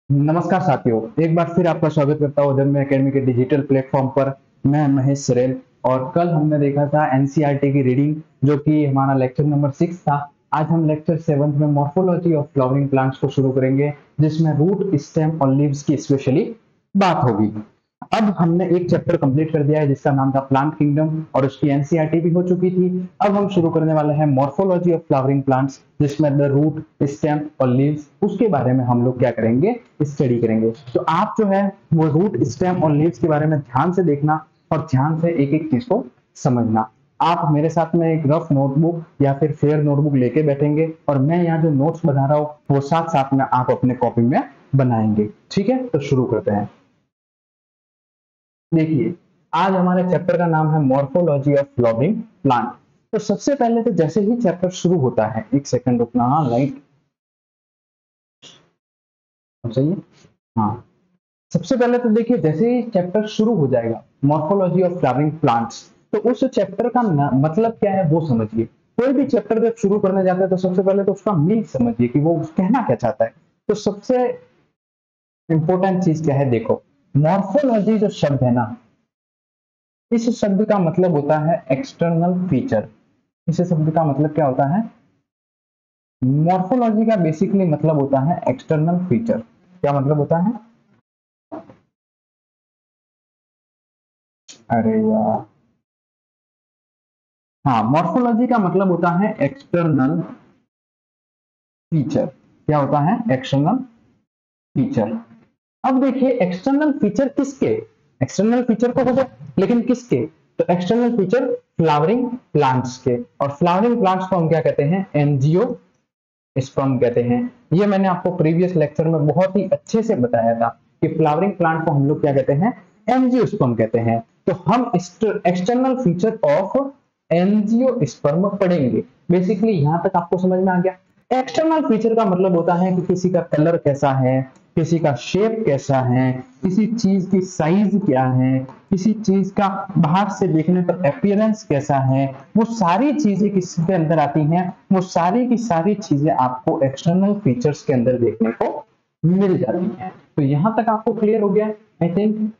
नमस्कार साथियों, एक बार फिर आपका स्वागत करता हूँ उद्यमी एकेडमी के डिजिटल प्लेटफॉर्म पर। मैं महेश सरेल। और कल हमने देखा था एनसीईआरटी की रीडिंग, जो कि हमारा लेक्चर नंबर 6 था। आज हम लेक्चर 7 में मॉर्फोलॉजी ऑफ फ्लावरिंग प्लांट्स को शुरू करेंगे, जिसमें रूट, स्टेम और लीव्स की स्पेशली बात होगी। अब हमने एक चैप्टर कंप्लीट कर दिया है जिसका नाम था प्लांट किंगडम, और उसकी एनसीईआरटी भी हो चुकी थी। अब हम शुरू करने वाले हैं मॉर्फोलॉजी ऑफ फ्लावरिंग प्लांट्स, जिसमें द रूट, स्टेम और लीव्स, उसके बारे में हम लोग क्या करेंगे, स्टडी करेंगे। तो आप जो है वो रूट, स्टेम और लीव्स के बारे में ध्यान से देखना और ध्यान से एक एक चीज को समझना। आप मेरे साथ में एक रफ नोटबुक या फिर फेयर नोटबुक लेके बैठेंगे, और मैं यहाँ जो नोट्स बना रहा हूँ वो साथ साथ में आप अपने कॉपी में बनाएंगे। ठीक है, तो शुरू करते हैं। देखिए, आज हमारे चैप्टर का नाम है मॉर्फोलॉजी ऑफ फ्लावरिंग प्लांट। तो सबसे पहले तो जैसे ही चैप्टर शुरू होता है, एक सेकंड रुकना, हाँ लाइट सही है। हाँ, सबसे पहले तो देखिए, जैसे ही चैप्टर शुरू हो जाएगा मॉर्फोलॉजी ऑफ फ्लावरिंग प्लांट्स, तो उस चैप्टर का मतलब क्या है वो समझिए। कोई भी चैप्टर जब शुरू करने जाते हैं तो सबसे पहले तो उसका मीन समझिए कि वो कहना क्या चाहता है। तो सबसे इंपॉर्टेंट चीज क्या है, देखो, मॉर्फोलॉजी जो शब्द है ना, इस शब्द का मतलब होता है एक्सटर्नल फीचर। इस शब्द का मतलब क्या होता है? मॉर्फोलॉजी का बेसिकली मतलब होता है एक्सटर्नल फीचर। क्या मतलब होता है? अरे यार, हाँ, मॉर्फोलॉजी का मतलब होता है एक्सटर्नल फीचर। क्या होता है? External feature. अब देखिए, एक्सटर्नल फीचर किसके? एक्सटर्नल फीचर तो हो गए, लेकिन किसके? तो एक्सटर्नल फीचर फ्लावरिंग प्लांट्स के। और फ्लावरिंग प्लांट्स को हम क्या कहते हैं? एंजियो स्पर्म कहते हैं। ये मैंने आपको प्रीवियस लेक्चर में बहुत ही अच्छे से बताया था कि फ्लावरिंग प्लांट को हम लोग क्या कहते हैं? एंजियोस्पर्म कहते हैं। तो हम एक्सटर्नल फीचर ऑफ एंजियोस्पर्म पढ़ेंगे। बेसिकली यहां तक आपको समझ में आ गया। एक्सटर्नल फीचर का मतलब होता है कि किसी का कलर कैसा है, किसी का शेप कैसा है, किसी चीज की साइज क्या है, किसी चीज का बाहर से देखने पर अपीयरेंस कैसा है, वो सारी चीजें किसके अंदर आती हैं? वो सारी की सारी चीजें आपको एक्सटर्नल फीचर्स के अंदर देखने को मिल जाती हैं। तो यहां तक आपको क्लियर हो गया आई थिंक।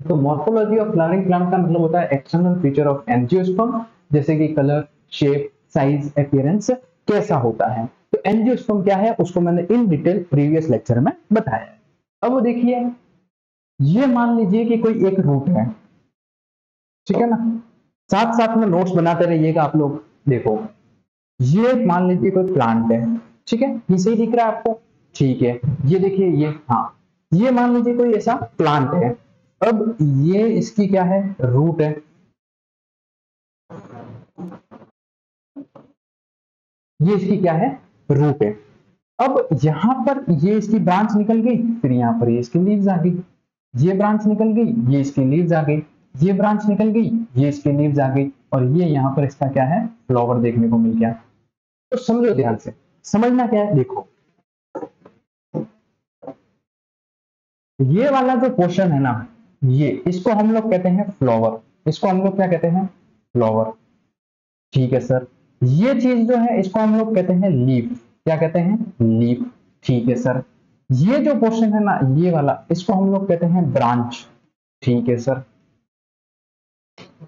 तो मॉर्फोलॉजी ऑफ फ्लावरिंग प्लांट का मतलब होता है एक्सटर्नल फीचर ऑफ एंजियोस्पर्म, जैसे कि कलर, शेप, साइज, अपीयरेंस कैसा होता है। तो एंजियोस्पर्म क्या है उसको मैंने इन डिटेल प्रीवियस लेक्चर में बताया है। अब वो देखिए, ये मान लीजिए कि कोई एक रूट है, ठीक है ना। साथ साथ में नोट्स बनाते रहिएगा आप लोग। देखो, ये मान लीजिए कोई प्लांट है, ठीक है, ये सही दिख रहा है आपको? ठीक है, ये देखिए, ये, हाँ, ये मान लीजिए कोई ऐसा प्लांट है। अब ये इसकी क्या है? रूट है। ये इसकी क्या है? रूट है। अब यहां पर ये इसकी ब्रांच निकल गई, फिर यहां पर ये इसकी लीव्स आ गई। ये ब्रांच निकल गई, ये इसकी लीव्स आ गई। ये ब्रांच निकल गई, ये इसकी लीव्स आ गई। और ये यहां पर इसका क्या है? फ्लावर देखने को मिल गया। तो समझो ध्यान से। समझना क्या है, देखो, ये वाला जो पोर्शन है ना, ये, इसको हम लोग कहते हैं फ्लावर। इसको हम लोग क्या कहते हैं? फ्लावर। ठीक है सर। ये चीज जो है इसको हम लोग कहते हैं लीफ। क्या कहते हैं? लीफ। ठीक है सर। ये जो पोर्शन है ना, ये वाला, इसको हम लोग कहते हैं ब्रांच। ठीक है सर।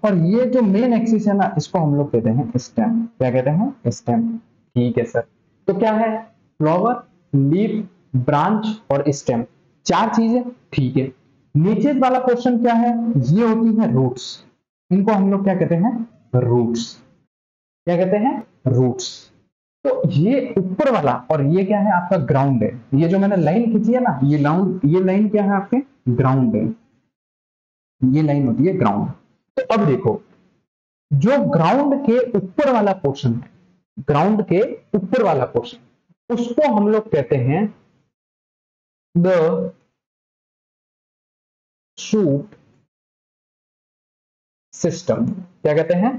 और ये जो मेन एक्सिस है ना, इसको हम लोग कहते हैं स्टेम। क्या कहते हैं? स्टेम। ठीक है सर। तो क्या है? फ्लावर, लीफ, ब्रांच और स्टेम, चार चीजें। ठीक है। नीचे वाला पोर्शन क्या है? ये होती है रूट्स। इनको हम लोग क्या कहते हैं? रूट्स। क्या कहते हैं? रूट्स। तो ये ऊपर वाला, और ये क्या है? आपका ग्राउंड है। ये जो मैंने लाइन खींची है ना, ये लाइन क्या है? आपके ग्राउंड है। ये लाइन होती है ग्राउंड। तो अब देखो, जो ग्राउंड के ऊपर वाला पोर्शन है, ग्राउंड के ऊपर वाला पोर्शन, उसको हम लोग कहते हैं द शूट सिस्टम। क्या कहते हैं?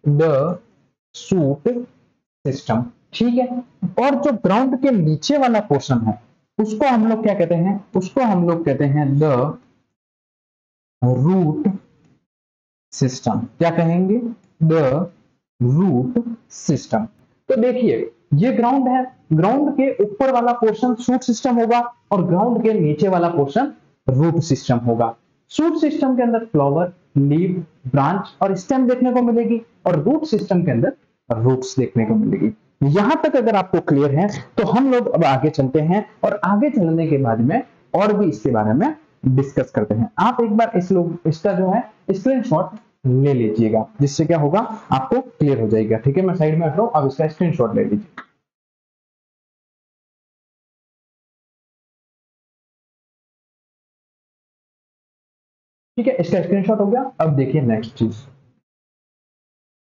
The shoot system. ठीक है। और जो ग्राउंड के नीचे वाला पोर्शन है, उसको हम लोग क्या कहते हैं? उसको हम लोग कहते हैं द रूट सिस्टम। क्या कहेंगे? The root system. तो देखिए, ये ग्राउंड है, ग्राउंड के ऊपर वाला पोर्शन शूट सिस्टम होगा और ग्राउंड के नीचे वाला पोर्शन रूट सिस्टम होगा। शूट सिस्टम के अंदर फ्लावर, लीव, ब्रांच और स्टेम देखने को मिलेगी और रूट सिस्टम के अंदर रूट्स देखने को मिलेगी। यहां तक अगर आपको क्लियर है तो हम लोग अब आगे चलते हैं और आगे चलने के बाद में और भी इसके बारे में डिस्कस करते हैं। आप एक बार इसका जो है स्क्रीनशॉट ले लीजिएगा, जिससे क्या होगा आपको क्लियर हो जाएगा। ठीक है, मैं साइड में रख रहा हूं, अब इसका स्क्रीनशॉट ले लीजिए। ठीक है, इसका स्क्रीनशॉट हो गया। अब देखिए नेक्स्ट चीज,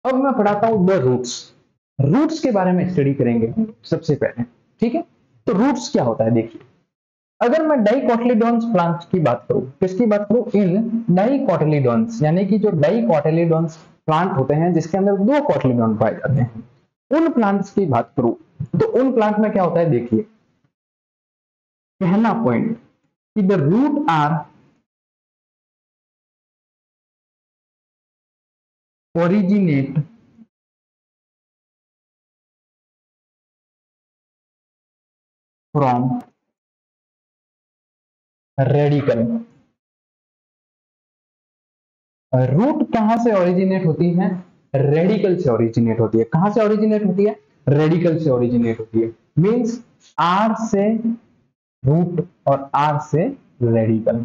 अब मैं पढ़ाता हूं द रूट्स। रूट्स के बारे में स्टडी करेंगे सबसे पहले। ठीक है, तो रूट्स क्या होता है देखिए। अगर मैं डाइकोटिलीडोन्स प्लांट की बात करूं, किसकी बात करूं, इन डाइकोटिलीडोन्स, यानी कि जो डाइकोटिलीडोन्स प्लांट होते हैं जिसके अंदर दो कोटिलीडोन पाए जाते हैं, उन प्लांट्स की बात करूं तो उन प्लांट में क्या होता है देखिए। पहला पॉइंट कि the root are originate from radical. Root कहां से ओरिजिनेट होती है, रेडिकल से ओरिजिनेट होती है। कहां से ओरिजिनेट होती है, रेडिकल से ओरिजिनेट होती है। मींस आर से रूट और आर से रेडिकल,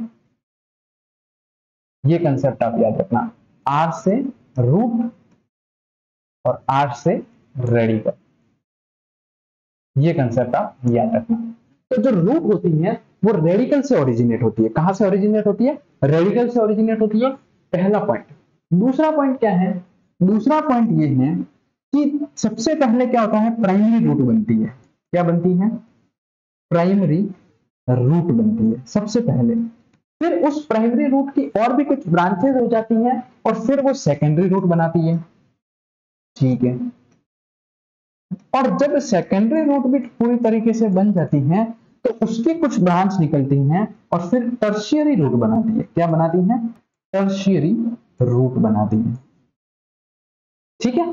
ये कंसेप्ट आप याद रखना। आर से रूट और आर से रेडिकल, ये कंसेप्ट आप याद रखना। तो जो रूट होती है वो रेडिकल से ओरिजिनेट होती है। कहां से ओरिजिनेट होती है, रेडिकल से ओरिजिनेट होती है, पहला पॉइंट। दूसरा पॉइंट क्या है, दूसरा पॉइंट ये है कि सबसे पहले क्या होता है, प्राइमरी रूट बनती है। क्या बनती है, प्राइमरी रूट बनती है सबसे पहले। फिर उस प्राइमरी रूट की और भी कुछ ब्रांचेस हो जाती हैं और फिर वो सेकेंडरी रूट बनाती है। ठीक है, और जब सेकेंडरी रूट भी पूरी तरीके से बन जाती है तो उसकी कुछ ब्रांच निकलती हैं और फिर टर्शियरी रूट बनाती है। क्या बनाती है, टर्शियरी रूट बनाती है। ठीक है,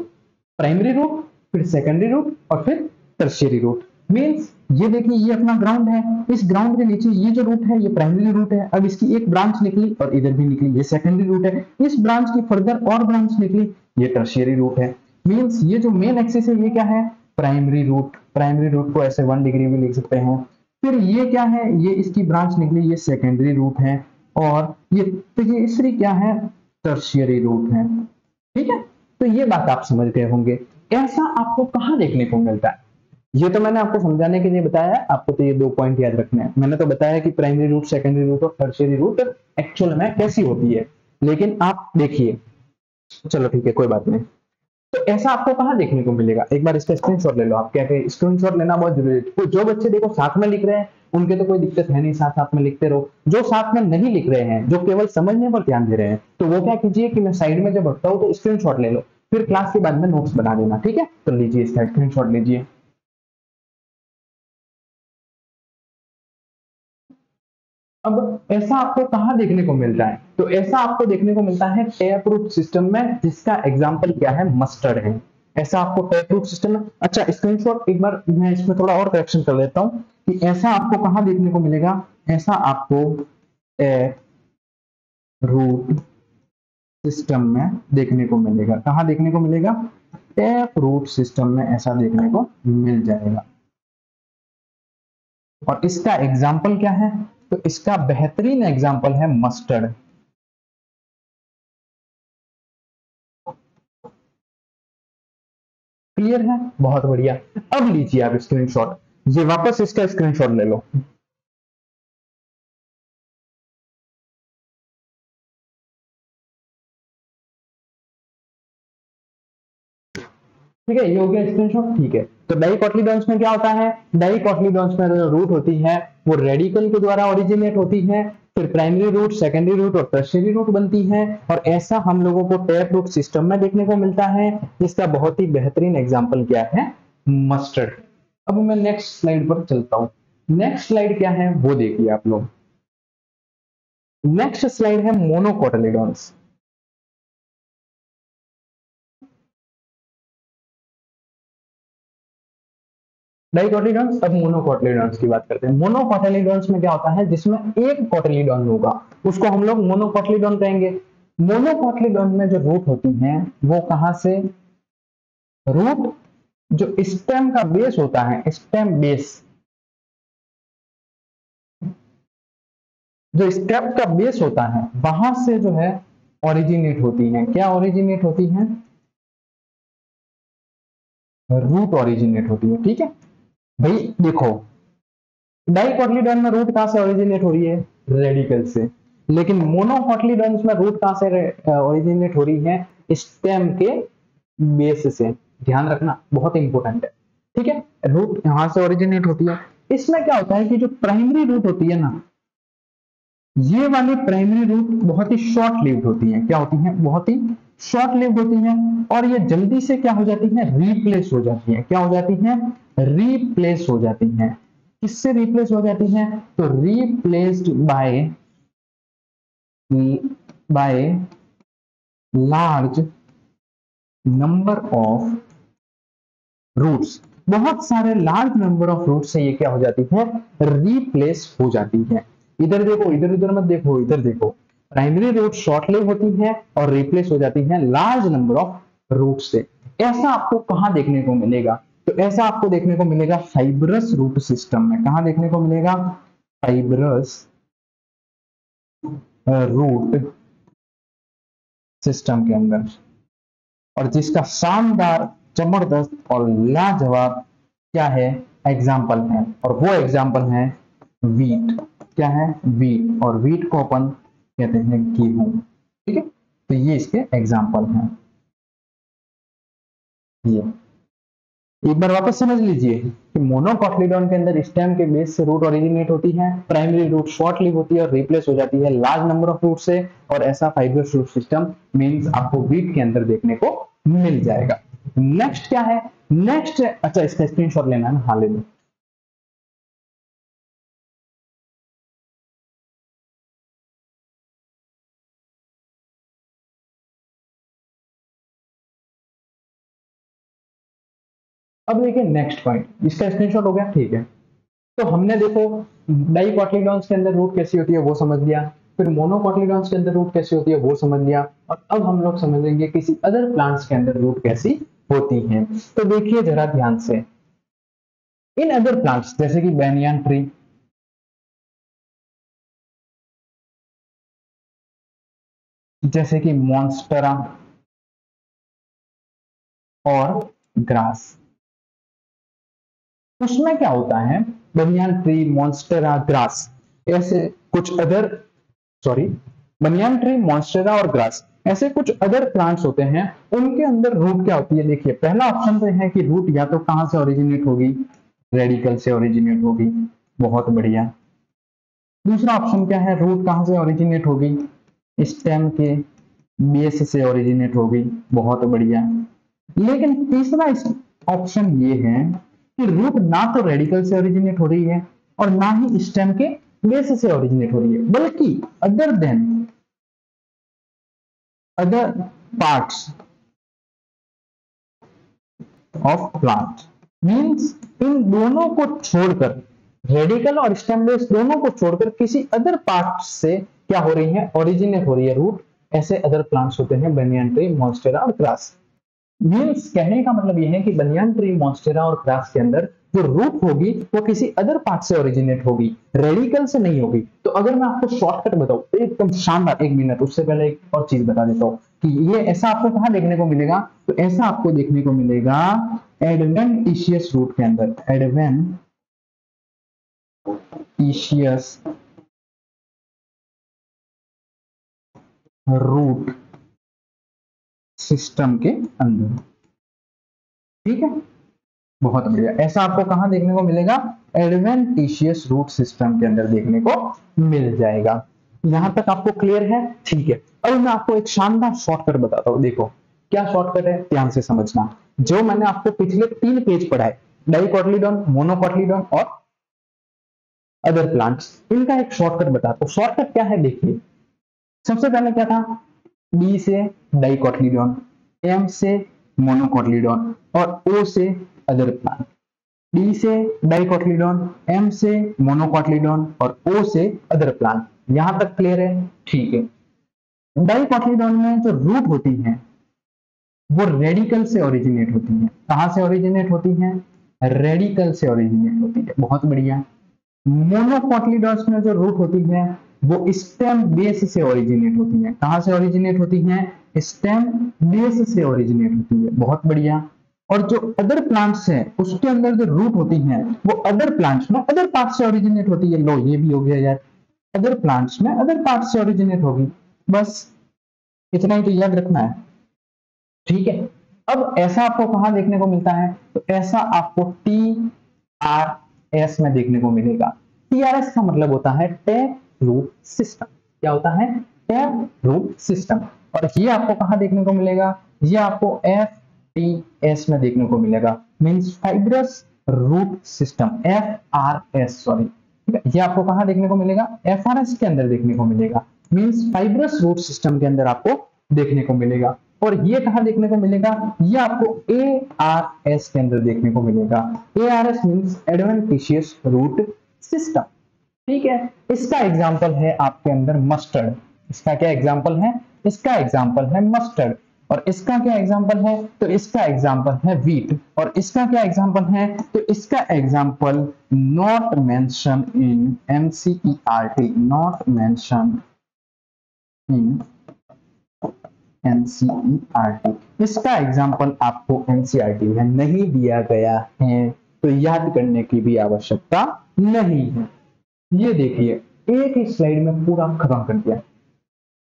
प्राइमरी रूट, फिर सेकेंडरी रूट और फिर टर्शियरी रूट। मींस ये देखिए, ये अपना ग्राउंड है, इस ग्राउंड के नीचे ये जो रूट है ये प्राइमरी रूट है। अब इसकी एक ब्रांच निकली और इधर भी निकली, ये सेकेंडरी रूट है। इस ब्रांच की फर्दर और ब्रांच निकली, ये टर्शियरी रूट है। मींस ये जो मेन एक्सिस है ये क्या है, प्राइमरी रूट। प्राइमरी रूट को ऐसे 1 डिग्री भी लिख सकते हैं। फिर ये क्या है, ये इसकी ब्रांच निकली, ये सेकेंडरी रूट है। और ये तीसरी क्या है, टर्शियरी रूट है। ठीक है, तो ये बात आप समझ गए होंगे। ऐसा आपको कहां देखने को मिलता है, ये तो मैंने आपको समझाने के लिए बताया है। आपको तो ये 2 पॉइंट याद रखने हैं। मैंने तो बताया कि प्राइमरी रूट, सेकेंडरी रूट और टर्शियरी रूट एक्चुअल में कैसी होती है, लेकिन आप देखिए, चलो ठीक है कोई बात नहीं। तो ऐसा आपको कहां देखने को मिलेगा, एक बार इसका स्क्रीनशॉट ले लो। आप क्या कहें, स्क्रीनशॉट लेना बहुत जरूरी है। तो जो बच्चे देखो साथ में लिख रहे हैं उनके तो कोई दिक्कत है नहीं, साथ साथ में लिखते रहो। जो साथ में नहीं लिख रहे हैं, जो केवल समझने पर ध्यान दे रहे हैं, तो वो क्या कीजिए कि मैं साइड में जब रखता हूं तो स्क्रीनशॉट ले लो, फिर क्लास के बाद में नोट्स बना देना। ठीक है, तो लीजिए इसका स्क्रीनशॉट लीजिए। अब ऐसा आपको कहां देखने को मिलता है, तो ऐसा आपको देखने को मिलता है टैप रूट सिस्टम में, जिसका एग्जांपल क्या है, मस्टर्ड है। ऐसा आपको टैप रूट सिस्टम में, अच्छा स्क्रीनशॉट एक बार मैं इसमें थोड़ा और करेक्शन कर लेता हूं कि ऐसा आपको कहां देखने को मिलेगा, ऐसा आपको टैप रूट सिस्टम में देखने को मिलेगा। कहां देखने को मिलेगा, टैप रूट सिस्टम में ऐसा देखने को मिल जाएगा। और इसका एग्जाम्पल क्या है, तो इसका बेहतरीन एग्जाम्पल है मस्टर्ड। क्लियर है, बहुत बढ़िया। अब लीजिए आप स्क्रीनशॉट, ये वापस इसका स्क्रीनशॉट ले लो। ठीक है, ये हो गया स्क्रीनशॉट। ठीक है, तो डाइकोटिलीडोन्स में क्या होता है, डाइकोटिलीडोन्स में जो रूट होती है वो रेडिकल के द्वारा ओरिजिनेट होती है, फिर प्राइमरी रूट, सेकेंडरी रूट और टर्शियरी रूट बनती है। और ऐसा हम लोगों को टैप रूट सिस्टम में देखने को मिलता है। इसका बहुत ही बेहतरीन एग्जाम्पल क्या है, मस्टर्ड। अब मैं नेक्स्ट स्लाइड पर चलता हूं। नेक्स्ट स्लाइड क्या है वो देखिए आप लोग। नेक्स्ट स्लाइड है मोनोकोटिलीडोन्स। डाइकोटिलीडॉन्स। अब मोनोकोटिलीडॉन्स की बात करते हैं। मोनोकोटिलीडॉन्स में क्या होता है, जिसमें एक कोटिलीडॉन होगा उसको हम लोग मोनोकोटिलीडॉन कहेंगे। मोनोकोटिलीडॉन में जो रूट होती हैं वो कहां से, रूट जो स्टेम का बेस होता है, स्टेम बेस, जो स्टेम का बेस होता है वहां से जो है ओरिजिनेट होती है। क्या ओरिजिनेट होती है, रूट ओरिजिनेट होती है। ठीक है भाई, देखो डाइकोटिलीडॉन में रूट कहां से ओरिजिनेट हो रही है, रेडिकल से, लेकिन मोनोकोटिलीडॉन में रूट कहां से ओरिजिनेट हो रही है, स्टेम के बेस से। ध्यान रखना, बहुत इंपॉर्टेंट है। ठीक है, रूट यहां से ओरिजिनेट होती है। इसमें क्या होता है कि जो प्राइमरी रूट होती है ना, ये वाली प्राइमरी रूट बहुत ही शॉर्ट लिव्ड होती है। क्या होती है, बहुत ही शॉर्ट लिव्ड होती है, और ये जल्दी से क्या हो जाती है, रिप्लेस हो जाती है। क्या हो जाती है, रिप्लेस हो जाती है। किससे रिप्लेस हो जाती है, तो replaced by large number of roots. बहुत सारे लार्ज नंबर ऑफ रूट से ये क्या हो जाती है, रिप्लेस हो जाती है। इधर देखो, इधर उधर मत देखो, इधर देखो, प्राइमरी रूट शॉर्ट लिव होती है और रिप्लेस हो जाती है लार्ज नंबर ऑफ रूट से। ऐसा आपको कहां देखने को मिलेगा, तो ऐसा आपको देखने को मिलेगा फाइब्रस रूट सिस्टम में। कहां देखने को मिलेगा, फाइब्रस रूट सिस्टम के अंदर, और जिसका शानदार, जबरदस्त और लाजवाब क्या है, एग्जाम्पल है, और वो एग्जाम्पल है वीट। क्या है, वीट, और वीट को अपन कहते हैं गेहूं। ठीक है, तो ये इसके एग्जाम्पल हैं। ये एक बार वापस समझ लीजिए कि मोनोकोटिलीडॉन के अंदर स्टेम के बेस से रूट ओरिजिनेट होती है, प्राइमरी रूट शॉर्ट लिव होती है और रिप्लेस हो जाती है लार्ज नंबर ऑफ रूट से, और ऐसा फाइब्रस रूट सिस्टम मींस आपको वीट के अंदर देखने को मिल जाएगा। नेक्स्ट क्या है, नेक्स्ट, अच्छा इसका स्क्रीनशॉट लेना है ना, हाँ ले लो। अब देखिए नेक्स्ट पॉइंट, इसका स्क्रीनशॉट हो गया, ठीक है। तो हमने देखो डाइकोटिलीडॉन्स के अंदर रूट कैसी होती है वो समझ लिया, फिर मोनोकोटिलीडॉन्स के अंदर रूट कैसी होती है वो समझ लिया, और अब हम लोग समझेंगे किसी अदर प्लांट्स के अंदर रूट कैसी होती है। तो देखिए जरा ध्यान से, इन अदर प्लांट्स जैसे कि बैनियन ट्री, जैसे कि मॉन्स्टेरा और ग्रास, उसमें क्या होता है, बनियान ट्री, मॉन्स्टेरा, ग्रास, ऐसे कुछ other, sorry, banyan tree, monstera और ग्रास, ऐसे कुछ अदर प्लांट्स होते हैं, उनके अंदर रूट क्या होती है। देखिए पहला ऑप्शन तो है कि रूट या तो कहां से ओरिजिनेट होगी, रेडिकल से ओरिजिनेट होगी, बहुत बढ़िया। दूसरा ऑप्शन क्या है, रूट कहां से ओरिजिनेट होगी, स्टेम के बेस से ओरिजिनेट होगी, बहुत बढ़िया। लेकिन तीसरा ऑप्शन ये है कि रूट ना तो रेडिकल से ओरिजिनेट हो रही है और ना ही स्टेम के बेस से ओरिजिनेट हो रही है, बल्कि other than other parts of plant, means इन दोनों को छोड़कर, रेडिकल और स्टेम बेस दोनों को छोड़कर किसी अदर पार्ट से क्या हो रही है, ओरिजिनेट हो रही है रूट। ऐसे अदर प्लांट्स होते हैं बनियान ट्री, मॉन्स्टेरा और ग्रास। मीन्स कहने का मतलब यह है कि बनियान ट्री, मॉन्स्टेरा और ग्रास के अंदर जो रूट होगी वो किसी अदर पार्ट से ओरिजिनेट होगी, रेडिकल से नहीं होगी। तो अगर मैं आपको शॉर्टकट बताऊं एकदम शानदार, एक मिनट, उससे पहले एक और चीज बता देता हूं कि ये ऐसा आपको कहां देखने को मिलेगा, तो ऐसा आपको देखने को मिलेगा एडवेंटिशियस रूट के अंदर, एडवेंटिशियस रूट सिस्टम के अंदर। ठीक है, बहुत बढ़िया। ऐसा आपको कहां देखने को मिलेगा, एडवेंटिशियस रूट सिस्टम के अंदर देखने को मिल जाएगा। यहां तक आपको क्लियर है, ठीक है। अब मैं आपको एक शानदार शॉर्टकट बताता हूं, देखो क्या शॉर्टकट है, ध्यान से समझना। जो मैंने आपको पिछले 3 पेज पढ़ाए, डाइकोटिलीडॉन, मोनोकोटिलीडॉन और अदर प्लांट्स, इनका एक शॉर्टकट बताता हूं। शॉर्टकट क्या है, देखिए सबसे पहले क्या था, डी से डाइकोटिलीडॉन, एम से मोनोकोटिलीडॉन और ओ से अदर प्लांट। डी से डाइकोटिलीडोन, एम से मोनोकोटिलीडोन और ओ से अदर प्लांट। यहां तक क्लियर है? ठीक है। डाइकोटिलीडोन में जो रूट होती है वो रेडिकल से ओरिजिनेट होती है। कहां से ओरिजिनेट होती है? रेडिकल से ओरिजिनेट होती है। बहुत बढ़िया। मोनोकोटिलीडोन्स में जो रूट होती है वो स्टेम बेस से ओरिजिनेट होती है। कहां से ओरिजिनेट होती है? स्टेम बेस से ओरिजिनेट होती है। बहुत बढ़िया। और जो अदर प्लांट्स हैं उसके अंदर जो रूट होती हैं वो अदर प्लांट्स में अदर पार्ट से ओरिजिनेट होती है। लो ये भी हो गया यार, अदर प्लांट्स में अदर पार्ट से ओरिजिनेट होगी। बस इतना ही तो याद रखना है। ठीक है। अब ऐसा आपको कहां देखने को मिलता है? तो ऐसा आपको TRS में देखने को मिलेगा। TRS का मतलब होता है टैप रूट सिस्टम। क्या होता है? Tap root system. और ये आपको कहां देखने को मिलेगा? ये आपको FTS में देखने को मिलेगा, means fibrous root system, FRS sorry. ठीक है, ये आपको कहां देखने को मिलेगा? FRS के अंदर देखने को मिलेगा, मींस फाइब्रस रूट सिस्टम के अंदर आपको देखने को मिलेगा। और ये कहां देखने को मिलेगा? ये आपको ARS के अंदर देखने को मिलेगा। ARS means adventitious root system. ठीक है। इसका एग्जाम्पल है आपके अंदर मस्टर्ड। इसका क्या एग्जाम्पल है? इसका एग्जाम्पल है मस्टर्ड। और इसका क्या एग्जाम्पल है? तो इसका एग्जाम्पल है व्हीट। और इसका क्या एग्जाम्पल है? तो इसका example not mention in NCERT, not mention in NCERT। इसका एग्जाम्पल आपको NCERT में नहीं दिया गया है, तो याद करने की भी आवश्यकता नहीं है। ये देखिए, एक ही स्लाइड में पूरा खत्म कर दिया।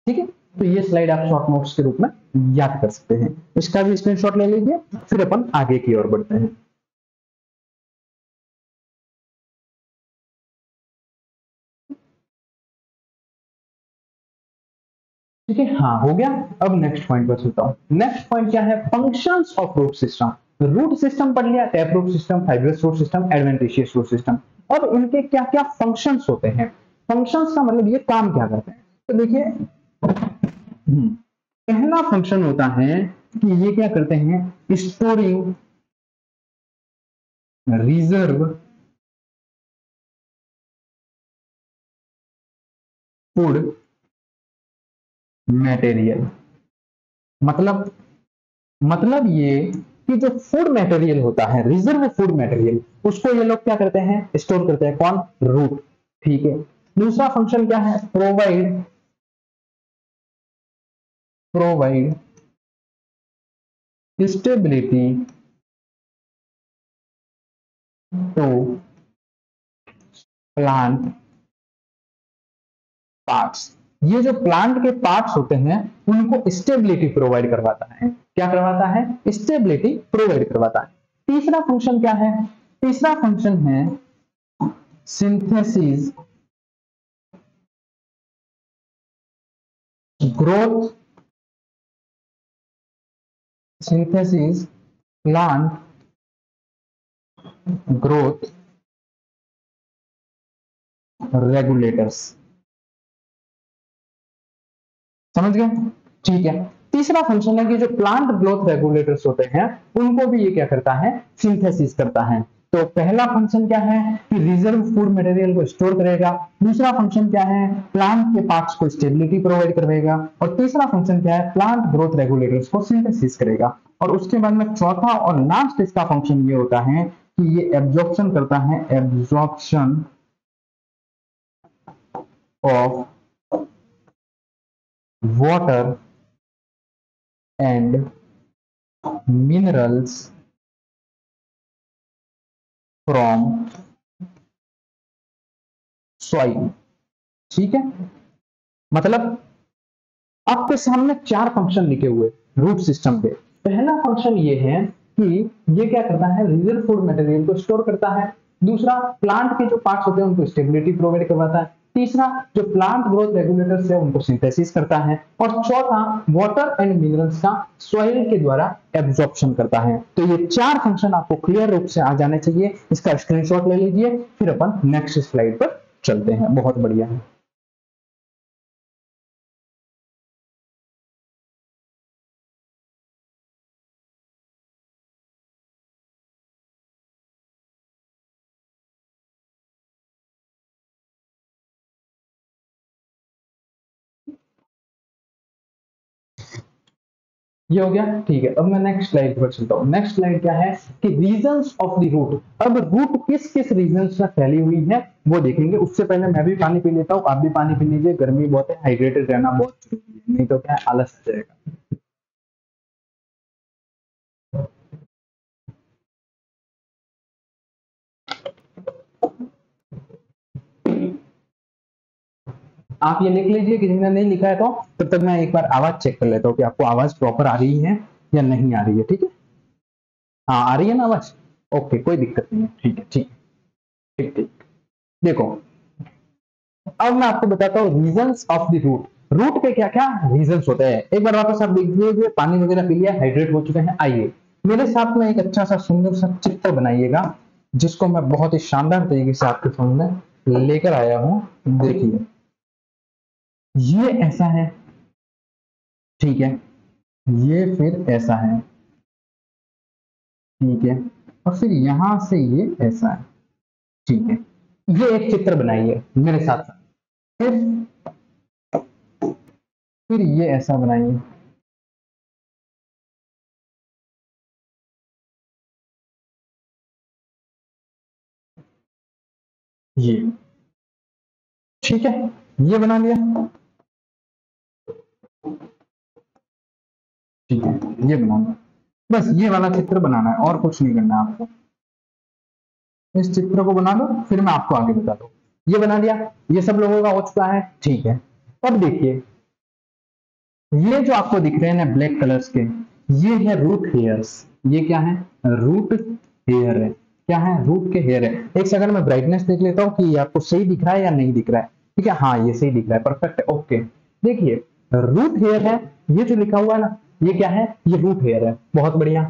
ठीक है, तो ये स्लाइड आप शॉर्ट नोट्स के रूप में याद कर सकते हैं। इसका भी स्क्रीनशॉट ले लीजिए, फिर अपन आगे की ओर बढ़ते हैं। ठीक है, हाँ हो गया। अब नेक्स्ट पॉइंट पर चलता हूं। नेक्स्ट पॉइंट क्या है? Functions of root system. Root system पढ़ लिया, tap root system, fibrous root system, adventitious root system. अब इनके क्या क्या फंक्शंस होते हैं? फंक्शंस का मतलब ये काम क्या करते हैं? तो देखिए, पहला फंक्शन होता है कि ये क्या करते हैं? Storing reserve food material. मतलब मतलब ये कि जो फूड मटेरियल होता है, रिजर्व फूड मटेरियल, उसको ये लोग क्या करते हैं? स्टोर करते हैं। कौन? रूट। ठीक है। दूसरा फंक्शन क्या है? Provide provide stability to plant parts. ये जो प्लांट के पार्ट्स होते हैं उनको स्टेबिलिटी प्रोवाइड करवाता है। क्या करवाता है? स्टेबिलिटी प्रोवाइड करवाता है। तीसरा फंक्शन क्या है? तीसरा फंक्शन है synthesis growth, synthesis plant growth regulators. समझ गए? ठीक है। तीसरा फंक्शन है कि जो प्लांट ग्रोथ रेगुलेटर्स होते हैं उनको भी ये क्या करता है? सिंथेसिस करता है। तो पहला फंक्शन क्या है? कि रिजर्व फूड मटेरियल को स्टोर करेगा। दूसरा फंक्शन क्या है? प्लांट के पार्ट्स को स्टेबिलिटी प्रोवाइड करेगा। और तीसरा फंक्शन क्या है? प्लांट ग्रोथ रेगुलेटर्स को सिंथेसिस करेगा। और उसके बाद में चौथा और लास्ट इसका फंक्शन ये होता है कि ये एब्जॉर्प्शन करता है, absorption of water and minerals from soil। ठीक है। मतलब आपके सामने चार फंक्शन लिखे हुए रूट सिस्टम के। पहला फंक्शन ये है कि ये क्या करता है? रिजर्व फूड मटेरियल को स्टोर करता है। दूसरा, प्लांट के जो पार्ट्स होते हैं उनको स्टेबिलिटी प्रोवाइड करवाता है। तीसरा, जो प्लांट ग्रोथ रेगुलेटर्स है उनको सिंथेसिस करता है। और चौथा, वाटर एंड मिनरल्स का सॉइल के द्वारा एब्जॉर्प्शन करता है। तो ये चार फंक्शन आपको क्लियर रूप से आ जाने चाहिए। इसका स्क्रीनशॉट ले लीजिए, फिर अपन नेक्स्ट स्लाइड पर चलते हैं। बहुत बढ़िया है। ये हो गया, ठीक है। अब मैं नेक्स्ट स्लाइड पर चलता हूँ। नेक्स्ट स्लाइड क्या है कि रीजंस ऑफ द रूट। अब रूट किस किस रीजंस में फैली हुई है वो देखेंगे। उससे पहले मैं भी पानी पी लेता हूँ, आप भी पानी पी लीजिए, गर्मी बहुत है, हाइड्रेटेड रहना बहुत जरूरी है, नहीं तो क्या है आलस आ जाएगा। आप ये लिख लीजिए, किसी ने नहीं लिखा है तो तब तक मैं एक बार आवाज चेक कर लेता हूँ कि आपको आवाज प्रॉपर आ रही है या नहीं आ रही है। ठीक है, हाँ आ रही है ना आवाज, ओके कोई दिक्कत नहीं है, ठीक है ठीक ठीक ठीक। देखो अब मैं आपको बताता हूँ reasons of the root. Root के क्या क्या रीजंस होते हैं, एक बार वापस आप देख लीजिए, पानी वगैरह पी लिया, हाइड्रेट हो चुके हैं। आइए मेरे साथ में एक अच्छा सा सुंदर सा चित्र बनाइएगा, जिसको मैं बहुत ही शानदार तरीके से आपके सामने लेकर आया हूं। देखिए ये ऐसा है, ठीक है, ये फिर ऐसा है, ठीक है, और फिर यहां से ये ऐसा है, ठीक है। ये एक चित्र बनाइए मेरे साथ साथ। फिर ये ऐसा बनाइए, ये ठीक है, ये बना लिया, ठीक है, ये बना लिया। बस ये वाला चित्र बनाना है और कुछ नहीं करना है आपको। इस चित्र को बना लो, फिर मैं आपको आगे बता दूं। ये बना लिया, ये सब लोगों का हो चुका है, ठीक है। अब देखिए ये जो आपको दिख रहे हैं ना ब्लैक कलर्स के, ये है रूट हेयर्स। ये क्या है, रूट हेयर है। क्या है, रूट के हेयर है। एक सेकंड में ब्राइटनेस देख लेता हूँ कि ये आपको सही दिख रहा है या नहीं दिख रहा है। ठीक है, हाँ ये सही दिख रहा है, परफेक्ट है, ओके। देखिए रूट हेयर है, ये जो लिखा हुआ है ना, ये क्या है, ये रूट हेयर है, बहुत बढ़िया।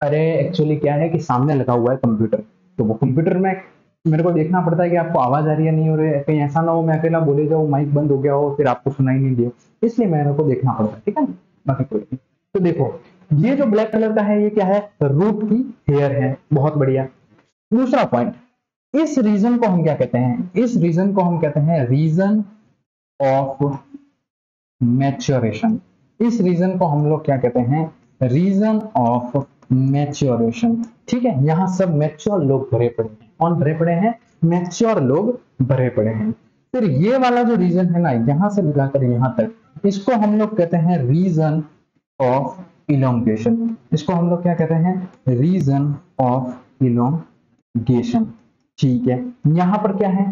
अरे एक्चुअली क्या है कि सामने लगा हुआ है कंप्यूटर, तो वो कंप्यूटर में मेरे को देखना पड़ता है कि आपको आवाज आ रही है नहीं हो रही है, कहीं ऐसा ना हो मैं अकेला बोले जाऊँ, माइक बंद हो गया हो, फिर आपको सुनाई नहीं दे, इसलिए मेरे को देखना पड़ता है, ठीक है। बाकी कोई नहीं। तो देखो ये जो ब्लैक कलर का है, ये क्या है, रूट की हेयर है, बहुत बढ़िया। दूसरा पॉइंट, इस रीजन को हम क्या कहते हैं, इस रीजन को हम कहते हैं रीजन ऑफ मैच्योरेशन। इस रीजन को हम लोग क्या कहते हैं, रीजन ऑफ मैच्योरेशन। ठीक है, यहां सब मैच्योर लोग भरे पड़े हैं। कौन भरे पड़े हैं, मैच्योर लोग भरे पड़े हैं। फिर ये वाला जो रीजन है ना, यहां से मिलाकर यहां तक, इसको हम लोग कहते हैं रीजन ऑफ इलोंगेशन। इसको हम लोग क्या कहते हैं, रीजन ऑफ इलोंगेशन। ठीक है, यहां पर क्या है,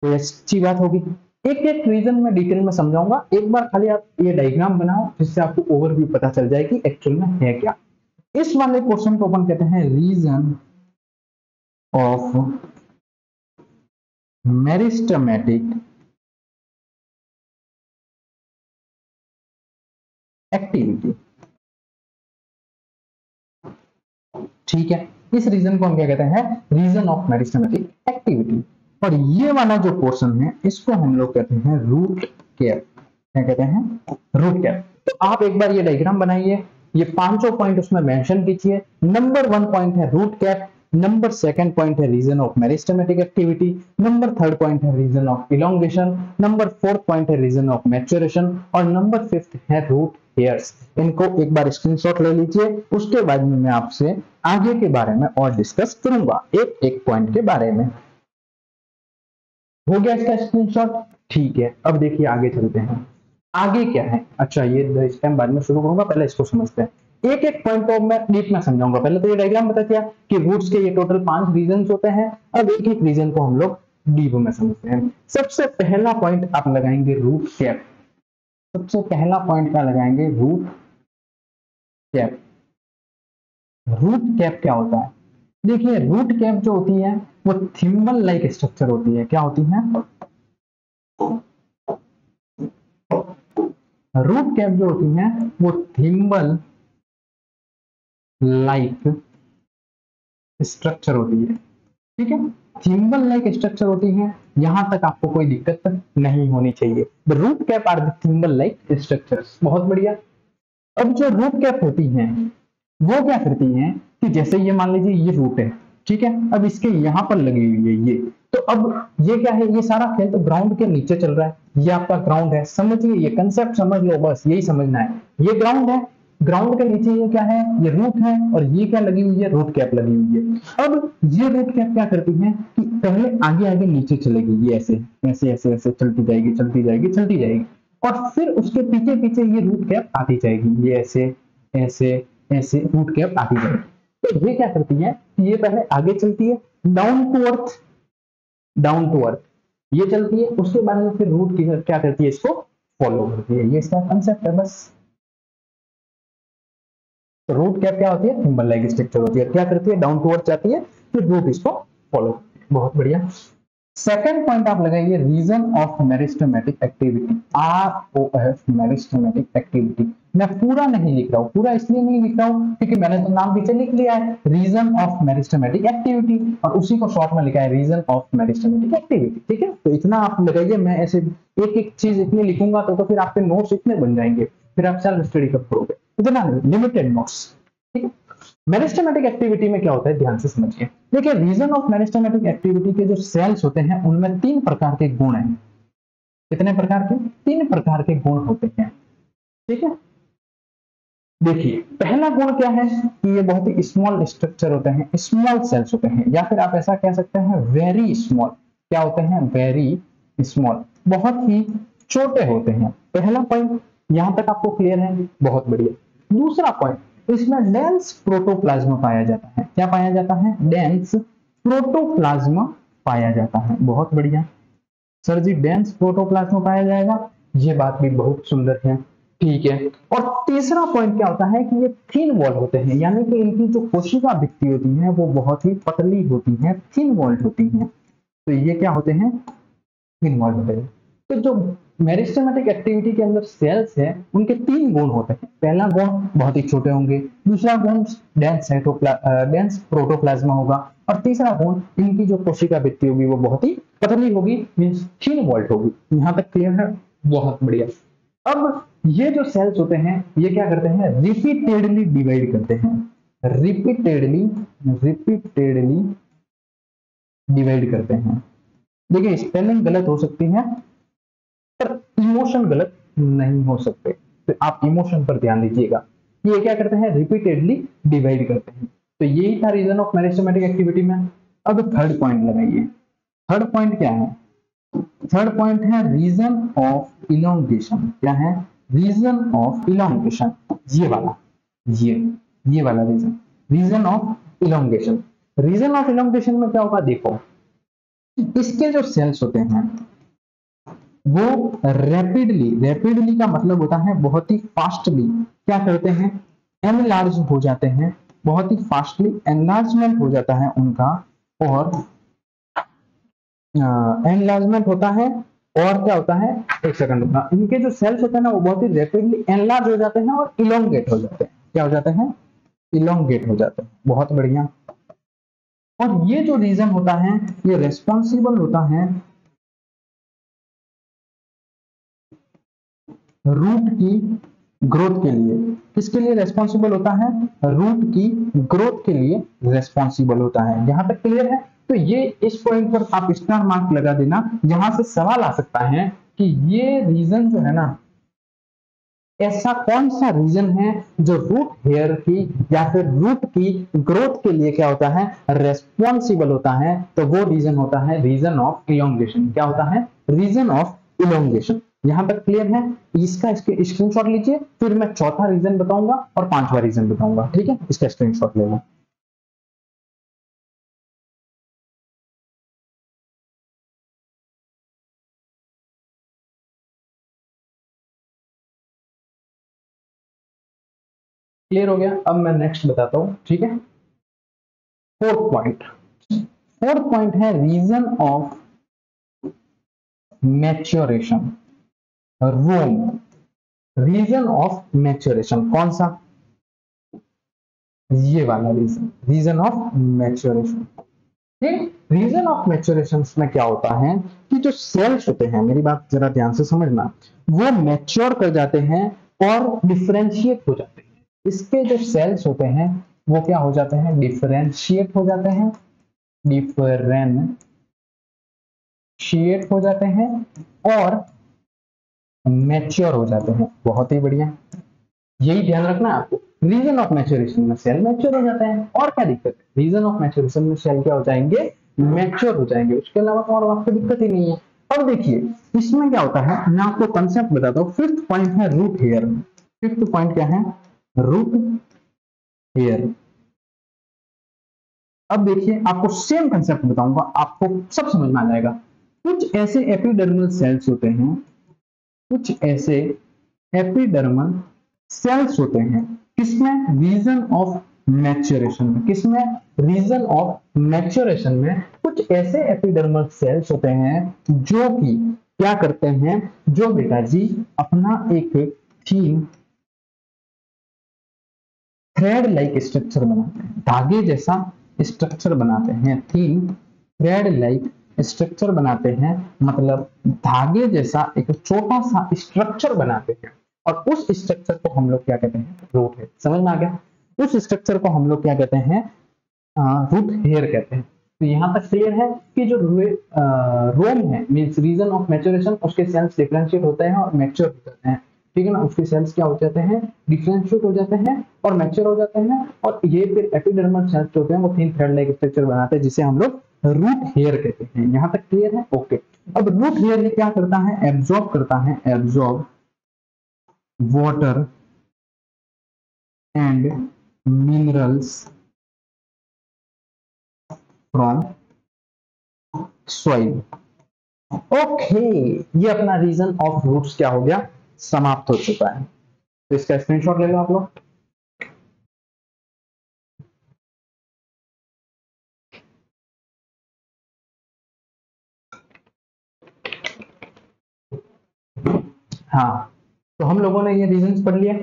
तो अच्छी बात होगी। एक एक रीजन में डिटेल में समझाऊंगा, एक बार खाली आप ये डायग्राम बनाओ, जिससे आपको ओवरव्यू पता चल जाए कि एक्चुअल में है क्या। इस वाले क्वेश्चन को अपन कहते हैं रीजन ऑफ मेरिस्टेमेटिक एक्टिविटी। ठीक है, इस रीजन को हम क्या कहते हैं, रीजन ऑफ मेरिस्टेमेटिक एक्टिविटी। और ये वाला जो पोर्शन है, इसको हम लोग कहते हैं रूट कैप। क्या कहते हैं, रूट कैप। तो आप एक बार ये डायग्राम बनाइए, ये पांचों पॉइंट उसमें मेंशन कीजिए। नंबर 1 पॉइंट है रूट कैप, नंबर 2 पॉइंट है region of meristematic activity, number 3 point है region of elongation, number 4 point है रीजन ऑफ मैच्योरेशन, और नंबर 5 है रूट हेयर्स। इनको एक बार स्क्रीनशॉट ले लीजिए, उसके बाद में मैं आपसे आगे के बारे में और डिस्कस करूंगा, एक एक पॉइंट के बारे में। हो गया इसका स्क्रीनशॉट, ठीक है। अब देखिए आगे चलते हैं, आगे क्या है। अच्छा ये इस टाइम बाद में शुरू करूंगा, पहले इसको समझते हैं। एक एक पॉइंट को मैं डीप में समझाऊंगा। पहले तो ये डायग्राम बता दिया कि रूट्स के ये टोटल 5 रीजन होते हैं। अब एक एक रीजन को हम लोग डीप में समझते हैं। सबसे पहला पॉइंट आप लगाएंगे रूट कैप। सबसे पहला पॉइंट क्या लगाएंगे, रूट कैप। रूट कैप क्या होता है, देखिए रूट कैप जो होती है वो थिम्बल लाइक स्ट्रक्चर होती है। क्या होती है, रूट कैप जो होती है वो थिम्बल लाइक स्ट्रक्चर होती है। ठीक है, थिम्बल लाइक स्ट्रक्चर होती है, यहां तक आपको कोई दिक्कत नहीं होनी चाहिए। The root cap are the thimble like structures, बहुत बढ़िया। अब जो रूट कैप होती हैं वो क्या करती हैं कि जैसे ये मान लीजिए ये रूट है, ठीक है, अब इसके यहां पर लगी हुई है ये, तो अब ये क्या है, ये सारा खेल तो ग्राउंड के नीचे चल रहा है, ये आपका ग्राउंड है, समझिए ये कंसेप्ट समझ लो, बस यही समझना है। ये ग्राउंड है, ग्राउंड के नीचे ये क्या है, ये रूट है, और ये क्या लगी हुई है, रूट कैप लगी हुई है। अब ये रूट कैप क्या करती है कि पहले आगे आगे नीचे चलेगी, ये ऐसे ऐसे ऐसे ऐसे चलती जाएगी चलती जाएगी चलती जाएगी, और फिर उसके पीछे पीछे ये रूट कैप आती जाएगी, ये ऐसे ऐसे ऐसे रूट कैप आती जाएगी। तो ये क्या करती है कि ये पहले आगे चलती है, down to earth, down to earth ये चलती है, उसके बाद में फिर रूट क्या करती है, इसको फॉलो करती है। ये इसका कंसेप्ट है बस। तो रूट कैप क्या होती है, थिम्बल लाइक स्ट्रक्चर होती है, क्या करती है, डाउन टू अर्थ जाती है, फिर रूट इसको फॉलो करती है। बहुत बढ़िया। सेकंड पॉइंट आप लगाइए, region of meristematic activity, ROF meristematic activity. मैं पूरा नहीं लिख रहा हूं, पूरा इसलिए नहीं लिख रहा हूं क्योंकि मैंने तो नाम पीछे लिख लिया है, रीजन ऑफ मेरिस्टेमेटिक एक्टिविटी, और उसी को शॉर्ट में लिखा है रीजन ऑफ मेरिस्टेमेटिक एक्टिविटी। ठीक है, तो इतना आप लगाइए। मैं ऐसे एक एक चीज इतनी लिखूंगा तो फिर आपके नोट्स इतने बन जाएंगे, फिर आप सेल्फ स्टडी कब करोगे, इतना लिमिटेड नोट्स। ठीक है, मेरिस्टेमेटिक एक्टिविटी में क्या होता है, ध्यान से समझिए। देखिए, रीजन ऑफ मेरिस्टेमेटिक एक्टिविटी के जो सेल्स होते हैं उनमें 3 प्रकार के गुण हैं। कितने प्रकार के, 3 प्रकार के गुण होते हैं। ठीक है, देखिए पहला गुण क्या है कि ये बहुत ही स्मॉल स्ट्रक्चर होते हैं, स्मॉल सेल्स होते हैं, या फिर आप ऐसा कह सकते हैं वेरी स्मॉल। क्या होते हैं, वेरी स्मॉल, बहुत ही छोटे होते हैं। पहला पॉइंट यहां तक आपको क्लियर है, बहुत बढ़िया। दूसरा पॉइंट, इसमें डेंस प्रोटोप्लाज्म पाया जाता है। क्या पाया जाता है, डेंस प्रोटोप्लाज्म पाया जाता है। बहुत बढ़िया सर जी, डेंस प्रोटोप्लाज्म पाया जाएगा, ये बात भी बहुत सुंदर है। ठीक है, और तीसरा पॉइंट क्या होता है कि ये थिन वॉल होते हैं, यानी कि इनकी जो कोशिका भित्ति होती है वो बहुत ही पतली होती है, थिन वॉल्ड होती है। तो ये क्या होते हैं, थिन वॉल्ड होते हैं। तो जो मेरिस्टेमेटिक एक्टिविटी के अंदर सेल्स है उनके 3 गुण होते हैं। पहला गुण बहुत ही छोटे होंगे, दूसरा गुण डेंस प्रोटोप्लाज्मा होगा, और तीसरा गुण इनकी जो कोशिका भित्ति होगी वो बहुत ही पतली होगी, मींस थिन वॉल्ड होगी। यहां तक क्लियर है, बहुत बढ़िया। अब ये जो सेल्स होते हैं ये क्या करते हैं, रिपीटेडली डिवाइड करते हैं, रिपीटेडली डिवाइड करते हैं। देखिए स्पेलिंग गलत हो सकती है पर इमोशन गलत नहीं हो सकते, तो आप इमोशन पर ध्यान दीजिएगा। ये क्या करते हैं, रिपीटेडली डिवाइड करते हैं। तो यही था रीजन ऑफ मेरिस्टेमेटिक एक्टिविटी में। अब थर्ड पॉइंट लगाइए। थर्ड पॉइंट क्या है, थर्ड पॉइंट है रीजन ऑफ इलोंगेशन। क्या है, रीजन ऑफ इलोंगेशन, ये वाला, ये वाला region of elongation. Region of elongation में क्या होगा, देखो इसके जो सेल्स होते हैं वो रैपिडली का मतलब होता है बहुत ही फास्टली क्या करते हैं, एनलार्ज हो जाते हैं, बहुत ही फास्टली एनलार्जमेंट हो जाता है उनका, और एनलार्जमेंट होता है। और क्या होता है, एक सेकंड रुकना, इनके जो सेल्स होते हैं ना वो बहुत ही रैपिडली एनलार्ज हो जाते हैं और इलोंगेट हो जाते हैं। क्या हो जाते हैं, इलोंगेट हो जाते हैं। बहुत बढ़िया। और ये जो रीजन होता है ये रेस्पॉन्सिबल होता है रूट की ग्रोथ के लिए। किसके लिए रेस्पॉन्सिबल होता है, रूट की ग्रोथ के लिए रेस्पॉन्सिबल होता है। यहां तक क्लियर है। तो ये इस पॉइंट पर आप स्टार मार्क लगा देना। यहां से सवाल आ सकता है कि ये रीजन जो है ना, ऐसा कौन सा रीजन है जो रूट हेयर की या फिर रूट की ग्रोथ के लिए क्या होता है, रेस्पॉन्सिबल होता है। तो वो रीजन होता है रीजन ऑफ इलोंगेशन। क्या होता है, रीजन ऑफ इलोंगेशन। यहां तक क्लियर है। इसका इसके स्क्रीनशॉट लीजिए, फिर मैं चौथा रीजन बताऊंगा और 5वां रीजन बताऊंगा। ठीक है, इसका स्क्रीनशॉट ले लो। क्लियर हो गया। अब मैं नेक्स्ट बताता हूं। ठीक है, फोर्थ पॉइंट है region of maturation, ROM. Region of maturation कौन सा, ये वाला रीजन ऑफ मैच्योरेशन। ठीक, रीजन ऑफ मैच्योरेशन में क्या होता है कि जो सेल्स होते हैं, मेरी बात जरा ध्यान से समझना, वो मैच्योर कर जाते हैं और डिफरेंशिएट हो जाते हैं। इसके जो सेल्स होते हैं वो क्या हो जाते हैं, डिफरेंशिएट हो जाते हैं, डिफरेंशिएट डिफरेंशिएट हो जाते हैं और मैच्योर हो जाते हैं। बहुत ही बढ़िया, यही ध्यान रखना आपको। रीजन ऑफ मैच्योरेशन में सेल मैच्योर हो जाते हैं, और क्या दिक्कत है, रीजन ऑफ मैच्योरेशन में सेल क्या हो जाएंगे, मैच्योर हो जाएंगे, उसके अलावा तो और आपको दिक्कत ही नहीं है। अब देखिए इसमें क्या होता है, मैं आपको कंसेप्ट बताता हूँ। फिफ्थ पॉइंट है रूट हेयर। फिफ्थ पॉइंट क्या है, रूट हेयर। अब देखिए आपको सेम कंसेप्ट बताऊंगा, आपको सब समझ में आ जाएगा। कुछ ऐसे एपिडर्मल सेल्स होते हैं, कुछ ऐसे एपिडर्मल सेल्स होते हैं, किसमें, रीजन ऑफ मैच्योरेशन में। किसमें, रीजन ऑफ मैच्योरेशन में कुछ ऐसे एपिडर्मल सेल्स होते हैं जो कि क्या करते हैं, जो बेटा जी अपना एक थीन थ्रेड लाइक स्ट्रक्चर बनाते हैं, धागे जैसा स्ट्रक्चर बनाते हैं, थीन थ्रेड लाइक स्ट्रक्चर बनाते हैं, मतलब धागे जैसा एक छोटा सा स्ट्रक्चर बनाते हैं। और उस स्ट्रक्चर को हम लोग क्या कहते हैं, रूट हेयर। समझ में आ गया, उस स्ट्रक्चर को हम लोग क्या कहते हैं, रूट हेयर कहते हैं। तो यहां तक क्लियर है कि जो रोम है मींस रीजन ऑफ मैच्योरेशन, उसके सेल्स डिफरेंशिएट होते हैं और मैच्योर हो जाते हैं, ठीक है ना। उसके सेल्स क्या हो जाते हैं, डिफरेंशिएट हो जाते हैं और मैच्योर हो जाते हैं, और ये फिर एपिडर्मल सेल्स होते हैं वो थिन थ्रेड लाइक स्ट्रक्चर बनाते हैं जिसे हम लोग रूट हेयर कहते हैं। यहां तक क्लियर है, ओके। अब रूट हेयर ये क्या करता है, एब्जॉर्ब करता है, absorb water and minerals from soil. Okay, ये अपना रीजन ऑफ रूट्स क्या हो गया, समाप्त हो चुका है। तो इसका स्क्रीनशॉट ले लो आप लोग। हाँ, तो हम लोगों ने ये रीजंस पढ़ लिए।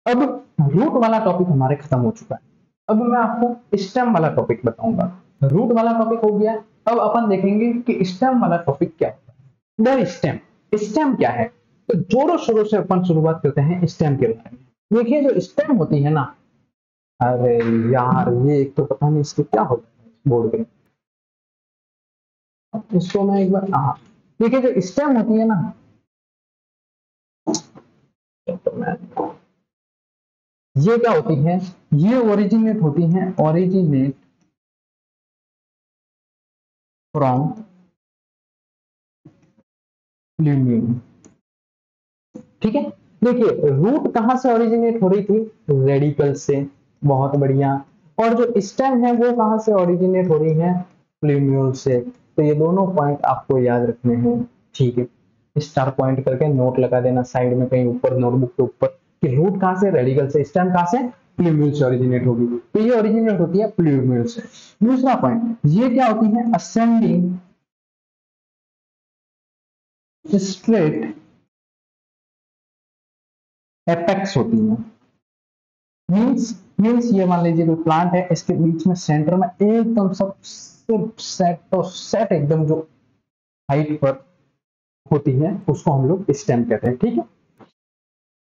अब रूट वाला टॉपिक हमारे खत्म हो चुका है। अब मैं आपको स्टेम वाला टॉपिक बताऊंगा। रूट वाला टॉपिक हो गया, अब अपन देखेंगे कि स्टेम वाला टॉपिक क्या होता है। द स्टेम, स्टेम क्या है, तो जोरों शोरों से अपन शुरुआत करते हैं स्टेम के बारे में। देखिए जो स्टेम होती है ना, अरे यार ये एक तो पता नहीं इसको क्या होता है बोर्ड पे, इसको मैं एक बार, हाँ देखिए जो स्टेम होती है ना, तो मैं, ये क्या होती है, ये ओरिजिनेट होती है, ओरिजिनेट फ्रॉम प्लूमियम, ठीक है। देखिए रूट कहां से ओरिजिनेट हो रही थी, रेडिकल से, बहुत बढ़िया। और जो स्टेम है वो कहां से ओरिजिनेट हो रही है, प्लूम्यूल से। तो ये दोनों पॉइंट आपको याद रखने हैं, ठीक है। स्टार पॉइंट करके नोट लगा देना साइड में कहीं ऊपर नोटबुक के ऊपर, कि रूट कहां से, रेडिकल से, स्टेम कहां से, प्लूम्यूल से ओरिजिनेट होगी। तो ये ओरिजिनेट होती है प्लूम्यूल से। दूसरा पॉइंट, ये क्या होती है, असेंडिंग स्ट्रेट एपेक्स होती है। मीन्स मीन्स ये मान लीजिए कोई प्लांट है, इसके बीच में सेंटर में एकदम सबसे सेट तो सेट एकदम जो हाइट पर होती है उसको हम लोग स्टेम कहते हैं, ठीक है।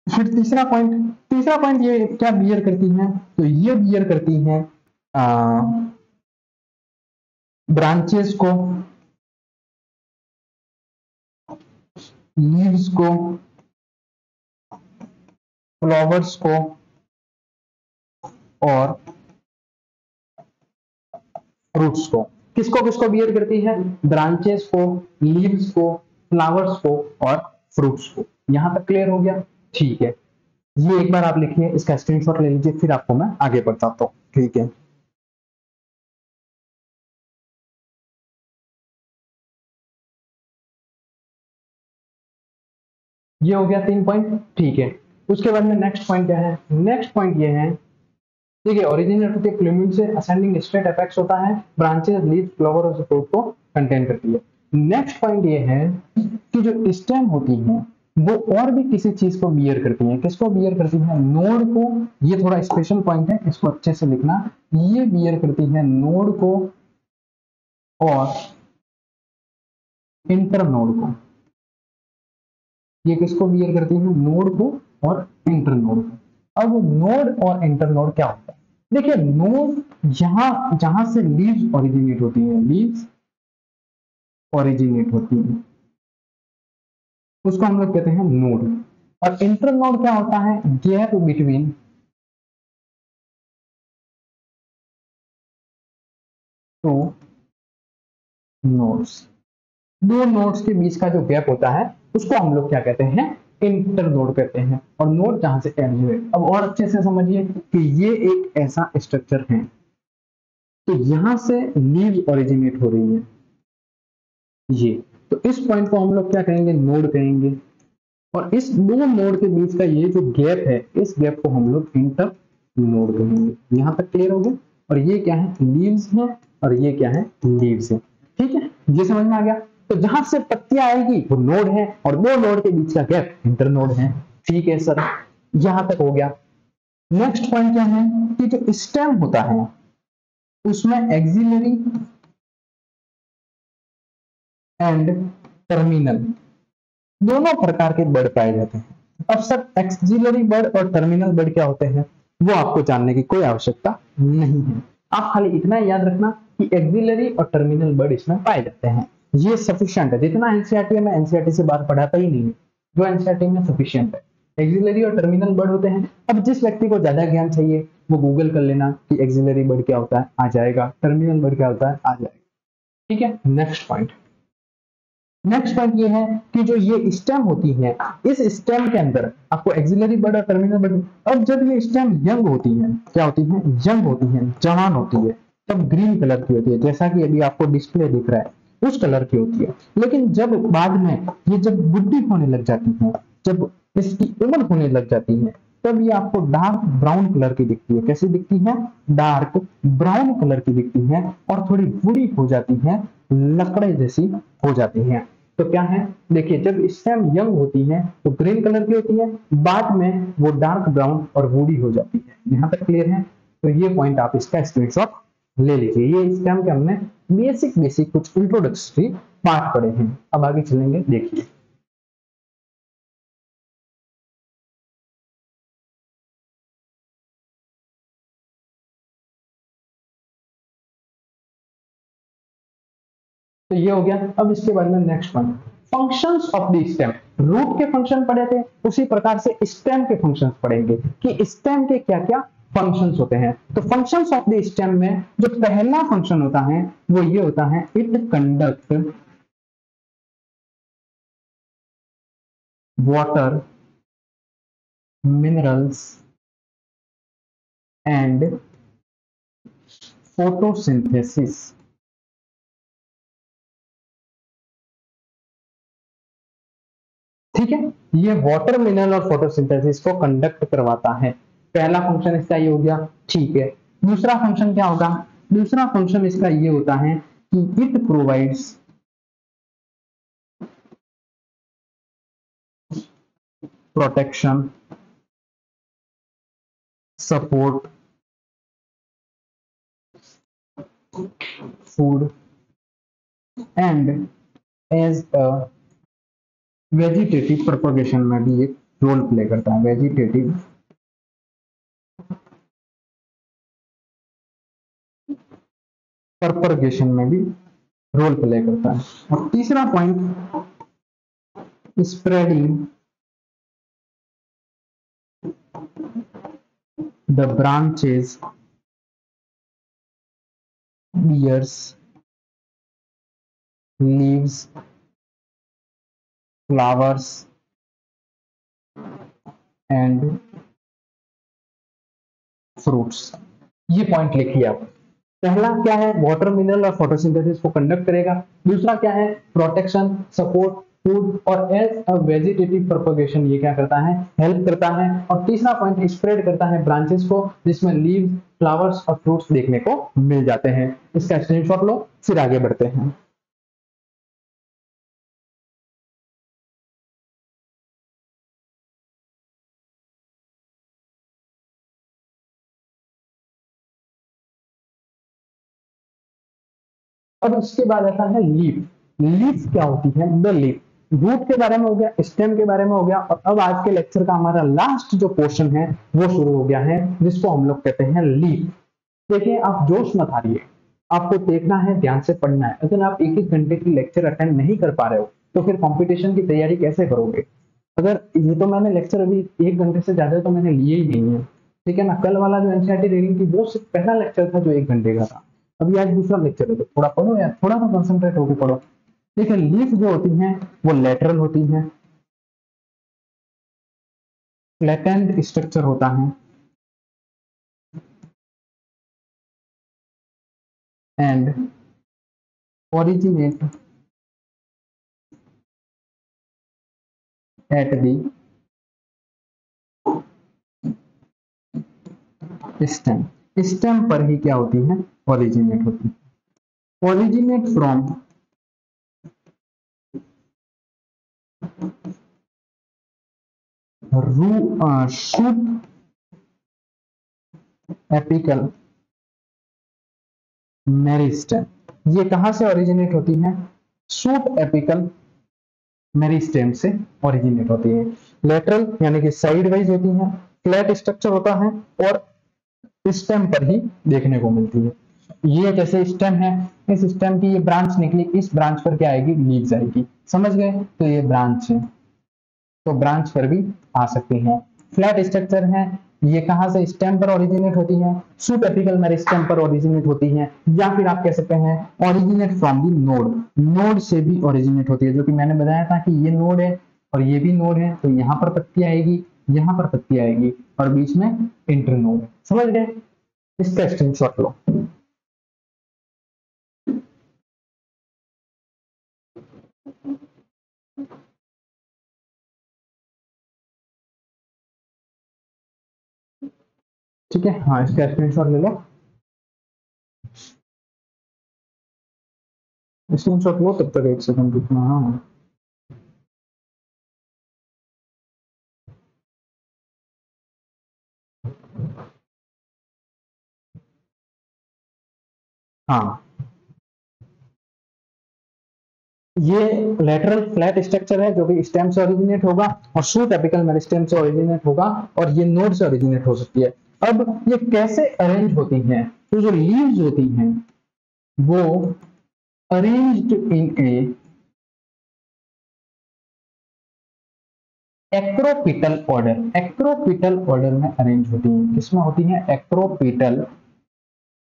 फिर तीसरा पॉइंट ये क्या बियर करती है, तो ये बियर करती है ब्रांचेस को, लीव्स को, फ्लावर्स को और फ्रूट्स को। किसको किसको बियर करती है, ब्रांचेस को, लीव्स को, फ्लावर्स को और फ्रूट्स को। यहां तक क्लियर हो गया, ठीक है। ये एक बार आप लिखिए, इसका स्क्रीनशॉट ले लीजिए, फिर आपको मैं आगे बताता हूं, ठीक है। ये हो गया 3 पॉइंट, ठीक है। उसके बाद में नेक्स्ट पॉइंट क्या है, नेक्स्ट पॉइंट ये है, देखिए ओरिजिनेट होती है प्लूमिन से, असेंडिंग स्ट्रेट अपेक्स होता है, ब्रांचेस, लीफ, फ्लावर और फ्रूट को कंटेन करती है। नेक्स्ट पॉइंट ये है कि जो स्टेम होती है वो और भी किसी चीज को बियर करती है। किसको बियर करती है, नोड को। ये थोड़ा स्पेशल पॉइंट है, इसको अच्छे से लिखना। ये बियर करती है नोड को और इंटर नोड को। ये किसको बियर करती है, नोड को और इंटर नोड को। अब नोड और इंटर नोड क्या होता है, देखिए नोड जहां जहां से लीव्स ओरिजिनेट होती है, लीव्स ओरिजिनेट होती है, उसको हम लोग कहते हैं नोड। और इंटर नोड क्या होता है? गैप बिटवीन टू नोड्स, दो नोड्स के बीच का जो गैप होता है उसको हम लोग क्या कहते हैं? इंटर नोड कहते हैं। और नोड जहां से एंड हुए। अब और अच्छे से समझिए कि ये एक ऐसा स्ट्रक्चर है, तो यहां से लीव ओरिजिनेट हो रही है ये, तो इस पॉइंट को हम लोग क्या कहेंगे? नोड कहेंगे। और इस दो नोड के बीच का ये जो गैप है, इस गैप को हम लोग इंटर नोड कहेंगे। यहां तक क्लियर हो गया? और ये क्या है? लीव्स है, और ये क्या है? लीव्स है। ठीक है, ये समझ में आ गया? तो जहां से पत्तियां आएगी वो नोड है, और दो नोड के बीच का गैप इंटर नोड है। ठीक है सर, यहां तक हो गया। नेक्स्ट पॉइंट क्या है कि जो स्टेम होता है उसमें एक्सिलरी एंड टर्मिनल दोनों प्रकार के वर्ड पाए जाते हैं। अब सर एक्सिलरी वर्ड और टर्मिनल वर्ड क्या होते हैं वो आपको जानने की कोई आवश्यकता नहीं है। आप खाली इतना याद रखना कि एक्सिलरी और टर्मिनल वर्ड इसमें पाए जाते हैं, ये सफिशिएंट है। जितना एनसीईआरटी में एनसीईआरटी से बाहर पढ़ाता ही नहीं है, जो एनसीईआरटी में सफिशिएंट है। एक्सिलरी और टर्मिनल वर्ड होते हैं। अब जिस व्यक्ति को ज्यादा ज्ञान चाहिए वो गूगल कर लेना कि एक्सिलरी वर्ड क्या होता है, आ जाएगा। टर्मिनल वर्ड क्या होता है, आ जाएगा। ठीक है, नेक्स्ट पॉइंट। नेक्स्ट पॉइंट ये है कि जो ये स्टेम होती है, इस स्टेम के अंदर आपको एक्सिलरी वर्ड और टर्मिनल वर्ड, अब जब ये स्टेम यंग होती है, क्या होती है? यंग होती है, जवान होती है, तब ग्रीन कलर की होती है, जैसा कि अभी आपको डिस्प्ले दिख रहा है उस कलर की होती है। लेकिन जब बाद में ये जब बुढ़ी होने लग जाती है, जब इसकी उम्र होने लग जाती है, तब ये आपको डार्क ब्राउन कलर की दिखती है। कैसी दिखती है? डार्क ब्राउन कलर की दिखती है, और थोड़ी बूढ़ी हो जाती है, लकड़े जैसी हो जाती है। तो क्या है? देखिए, जब स्टेम यंग होती है तो ग्रीन कलर की होती है, बाद में वो डार्क ब्राउन और वुडी हो जाती है। यहां तक क्लियर है? तो ये पॉइंट आप इसका स्क्रीनशॉट ले लीजिए। ये स्टेम के हमने बेसिक बेसिक कुछ इंट्रोडक्टरी पार्ट पढ़े हैं। अब आगे चलेंगे, देखिए। तो ये हो गया। अब इसके बाद में next point, functions of the stem. Root के फंक्शन पढ़े थे, उसी प्रकार से स्टेम के फंक्शंस पढ़ेंगे कि स्टेम के क्या क्या फंक्शंस होते हैं। तो फंक्शंस ऑफ द स्टेम में जो पहला फंक्शन होता है वो ये होता है, it conduct water, minerals and photosynthesis. ठीक है, ये वाटर, मिनरल और फोटोसिंथेसिस को कंडक्ट करवाता है। पहला फंक्शन इसका ये हो गया। ठीक है, दूसरा फंक्शन क्या होगा? दूसरा फंक्शन इसका ये होता है कि it provides protection, support, food and as a vegetative propagation में भी एक रोल प्ले करता है। वेजिटेटिव प्रोपगेशन में भी रोल प्ले करता है। और तीसरा point, spreading the branches, bears, leaves, flowers and fruits. ये पॉइंट लिखिए आप। पहला क्या है? वाटर, मिनरल और फोटोसिंथेसिस को कंडक्ट करेगा। दूसरा क्या है? प्रोटेक्शन, सपोर्ट, फूड और एज अ वेजिटेटिव प्रोपगेशन ये क्या करता है? हेल्प करता है। और तीसरा पॉइंट, स्प्रेड करता है ब्रांचेस को, जिसमें लीव्स, फ्लावर्स और फ्रूट्स देखने को मिल जाते हैं। इसका स्क्रीनशॉट लो, फिर आगे बढ़ते हैं। अब उसके बाद आता है लीफ। लीफ क्या होती है? The leaf. रूट के बारे में हो गया, स्टेम के बारे में हो गया, और अब आज के लेक्चर का हमारा लास्ट जो पोर्शन है वो शुरू हो गया है, जिसको हम लोग कहते हैं लीफ। देखिए, आप जोश मत हारिए, आपको देखना है, ध्यान से पढ़ना है। अगर आप एक एक घंटे की लेक्चर अटेंड नहीं कर पा रहे हो तो फिर कंपटीशन की तैयारी कैसे करोगे। अगर ये तो मैंने लेक्चर अभी 1 घंटे से ज्यादा तो मैंने लिए ही नहीं है, ठीक है ना। कल वाला जो एनसीईआरटी रीडिंग थी वो सिर्फ पहला लेक्चर था जो 1 घंटे का था, अभी आज दूसरा लेक्चर है, तो थोड़ा पढ़ो यार, थोड़ा तो कंसंट्रेट होकर पढ़ो। देखिए लीफ जो होती हैं वो लेटरल होती हैं, फ्लैटेंड स्ट्रक्चर होता है and originate at the stem. Stem पर ही क्या होती है, ओरिजिनेट होती है। Originate from shoot apical meristem. ये कहां से ओरिजिनेट होती है, शूट एपिकल मेरिस्टेम से ओरिजिनेट होती है। लेटरल यानी कि साइड वाइज होती है, फ्लैट स्ट्रक्चर होता है और स्टेम पर ही देखने को मिलती है। ये जैसे स्टेम है, इस स्टेम की ये ब्रांच निकली, इस ब्रांच पर क्या आएगी, लीव्स आएगी, समझ गए। तो ये ब्रांच है, तो ब्रांच पर भी आ सकती हैं। फ्लैट स्ट्रक्चर है, ये कहां से, स्टेम पर ओरिजिनेट होती है, शूट एपिकल मेरिस्टेम पर ओरिजिनेट होती है, या फिर आप कह सकते हैं originate from the node. Node से भी ओरिजिनेट होती है, जो कि मैंने बताया था कि ये नोड है और ये भी नोड है, तो यहां पर पत्ती आएगी, यहां पर पत्ती आएगी और बीच में इंटर नोड है, समझ गए। इसका स्क्रीनशॉट लो। ठीक है, हाँ इसका स्क्रीनशॉट ले लो, स्क्रीनशॉट लो, तब तक 1 सेकंड रुकना। हाँ हाँ, ये लेटरल फ्लैट स्ट्रक्चर है जो कि स्टेम से ओरिजिनेट होगा और शूट एपिकल मेरिस्टेम से ओरिजिनेट होगा और ये नोड से ओरिजिनेट हो सकती है। अब ये कैसे अरेंज होती हैं, तो जो लीव्स होती हैं वो arranged in A acropetal order. Acropetal order में अरेंज होती है, किसमें होती है, एक्रोपिटल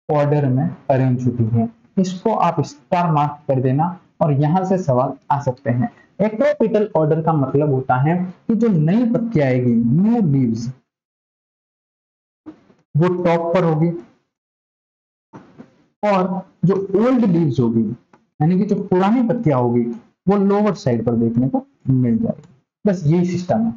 ऑर्डर में अरेंज होती है। इसको आप स्टार मार्क कर देना और यहां से सवाल आ सकते हैं। एक्रोपिटल ऑर्डर का मतलब होता है कि जो नई पत्ती आएगी, न्यू लीव्स, वो टॉप पर होगी और जो ओल्ड लीव्स होगी यानी कि जो पुरानी पत्तियां होगी वो लोअर साइड पर देखने को मिल जाएगी। बस यही सिस्टम है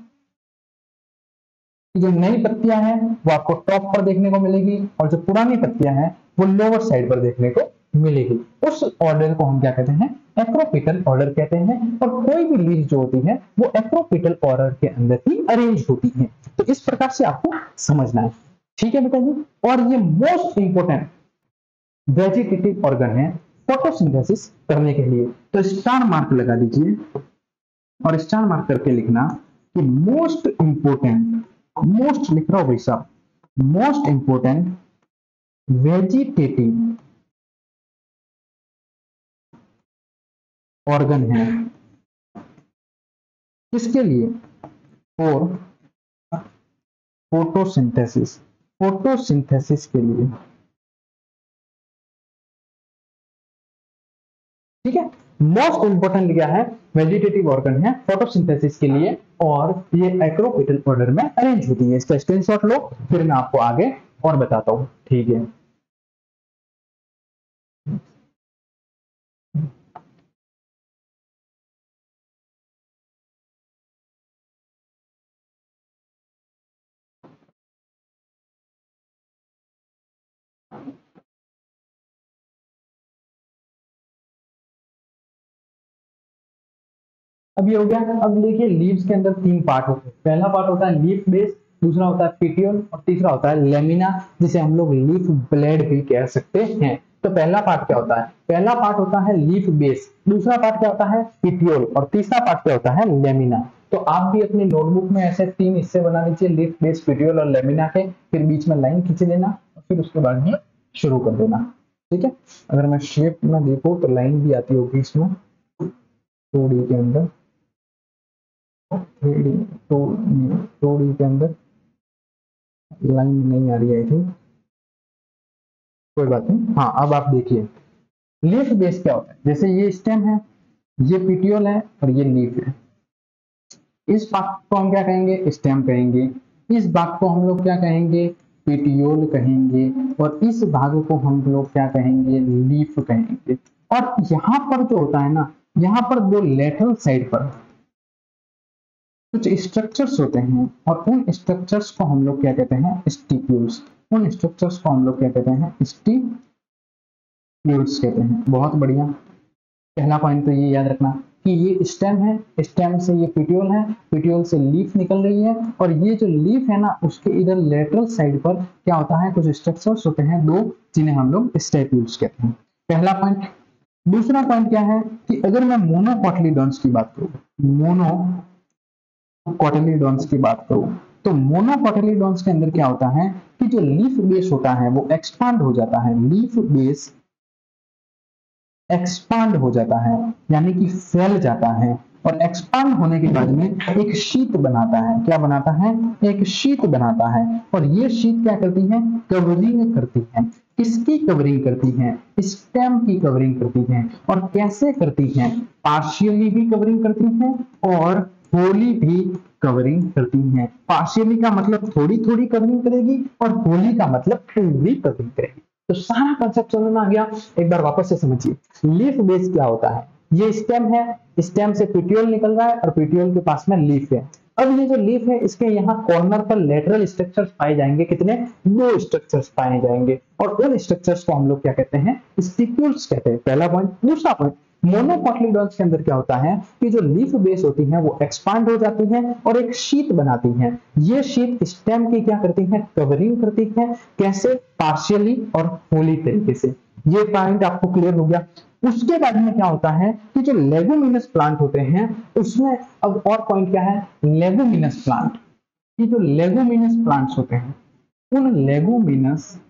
कि जो नई पत्तियां हैं वो आपको टॉप पर देखने को मिलेगी और जो पुरानी पत्तियां हैं वो लोअर साइड पर देखने को मिलेगी। उस ऑर्डर को हम क्या कहते हैं, एक्रोपिटल ऑर्डर कहते हैं। और कोई भी लीव जो होती है वो एक्रोपिटल ऑर्डर के अंदर ही अरेंज होती है। तो इस प्रकार से आपको समझना है, ठीक है बेटा जी। और ये मोस्ट इंपोर्टेंट वेजिटेटिव ऑर्गन है फोटोसिंथेसिस करने के लिए, तो स्टार मार्क लगा दीजिए और स्टार मार्क करके लिखना कि मोस्ट इंपोर्टेंट, मोस्ट लिख रहा हूं भाई साहब, मोस्ट इंपोर्टेंट वेजिटेटिव ऑर्गन है, किसके लिए, और फोटोसिंथेसिस, फोटोसिंथेसिस के लिए, ठीक है। मोस्ट इंपोर्टेंट क्या है, वेजिटेटिव ऑर्गन है फोटोसिंथेसिस के लिए और ये एक्रोपिटल ऑर्डर में अरेंज होती है। इसका स्क्रीनशॉट लो, फिर मैं आपको आगे और बताता हूं, ठीक है। अब ये हो गया। अब देखिए लीव्स के अंदर 3 पार्ट होते हैं। पहला पार्ट होता है लीफ बेस, दूसरा होता है पिटियोल और तीसरा होता है लेमिना, जिसे हम लोग लीफ ब्लेड भी कह सकते हैं। तो पहला पार्ट क्या होता है, पहला पार्ट होता है लीफ बेस, दूसरा पार्ट क्या होता है पिटियोल और तीसरा पार्ट क्या होता है लेमिना। तो आप भी अपनी नोटबुक में ऐसे 3 हिस्से बना लीजिए, लीफ बेस पिटियोल और लेमिना के, फिर बीच में लाइन खींच देना और फिर उसके बाद में शुरू कर देना। ठीक है। अगर मैं शेप में देखूं तो लाइन भी आती होगी इसमें 2D के अंदर, 3D 2D के अंदर लाइन नहीं आ रही है आई थिंक, कोई बात नहीं। हाँ अब आप देखिए लीफ बेस क्या होता है, जैसे ये स्टेम है, ये पिटियोल है और ये लीफ है। इस भाग को हम क्या कहेंगे, स्टेम कहेंगे। इस भाग को हम लोग क्या कहेंगे, पेटियोल कहेंगे। और इस भाग को हम लोग क्या कहेंगे, लीफ कहेंगे। और यहाँ पर जो होता है ना, यहाँ पर दो लेटरल साइड पर कुछ स्ट्रक्चर्स होते हैं और उन स्ट्रक्चर्स को हम लोग क्या कहते हैं, स्टिक्यूल्स। उन स्ट्रक्चर्स को हम लोग क्या कहते हैं, स्टिक्यूल्स कहते हैं। बहुत बढ़िया। पहला पॉइंट तो ये याद रखना कि ये स्टेम है, स्टेम से ये पिटियोल है, पिटियोल से लीफ निकल रही है। और ये जो लीफ है ना, उसके इधर लेटरल साइड पर क्या होता है, कुछ स्ट्रक्चर्स होते हैं दो, जिन्हें हम लोग स्टिक्यूल्स कहते हैं। पहला पॉइंट। दूसरा पॉइंट क्या है कि अगर मैं मोनोकोटिलीडॉन्स की बात करूं, मोनोकोटिलीडॉन्स की बात करूं, तो मोनोकोटिलीडॉन्स के अंदर क्या होता है कि जो लीफ बेस होता है वो एक्सपांड हो जाता है। लीफ बेस एक्सपांड हो जाता है, यानी कि फैल जाता है। और एक्सपांड होने के बाद में एक शीट बनाता है। क्या बनाता है, एक शीट बनाता है। और ये शीट क्या करती है, कवरिंग करती है। किसकी कवरिंग करती है, स्टेम की कवरिंग करती है। और कैसे करती है, पार्शियली भी कवरिंग करती है और होली भी कवरिंग करती है। पार्शियली का मतलब थोड़ी थोड़ी कवरिंग करेगी और होली का मतलब पूरी कवरिंग करेगी। तो सारा कंसेप्ट समझ में आ गया। एक बार वापस से समझिए, लीफ बेस क्या होता है, ये स्टेम है, स्टेम से पिटियोल निकल रहा है और पिटियोल के पास में लीफ है। अब ये जो लीफ है, इसके यहाँ कॉर्नर पर लेटरल स्ट्रक्चर्स पाए जाएंगे। कितने, 2 स्ट्रक्चर्स पाए जाएंगे। और उन स्ट्रक्चर्स को हम लोग क्या कहते हैं, स्टिक्यूल्स कहते हैं। पहला पॉइंट। दूसरा पॉइंट, मोनोकोटिलीडॉन्स के अंदर क्या होता है कि जो लीफ बेस होती है वो एक्सपांड हो जाती है और एक शीट बनाती है। ये शीट स्टेम की क्या करती है, कवरिंग करती है। कैसे, पार्शियली और होली तरीके से। ये पॉइंट आपको क्लियर हो गया। उसके बाद में क्या होता है कि जो लेगुमिनस प्लांट होते हैं उसमें, अब और पॉइंट क्या है, लेगुमिनस प्लांट। ये जो लेगुमिनस प्लांट्स होते हैं, उन लेगुमिनस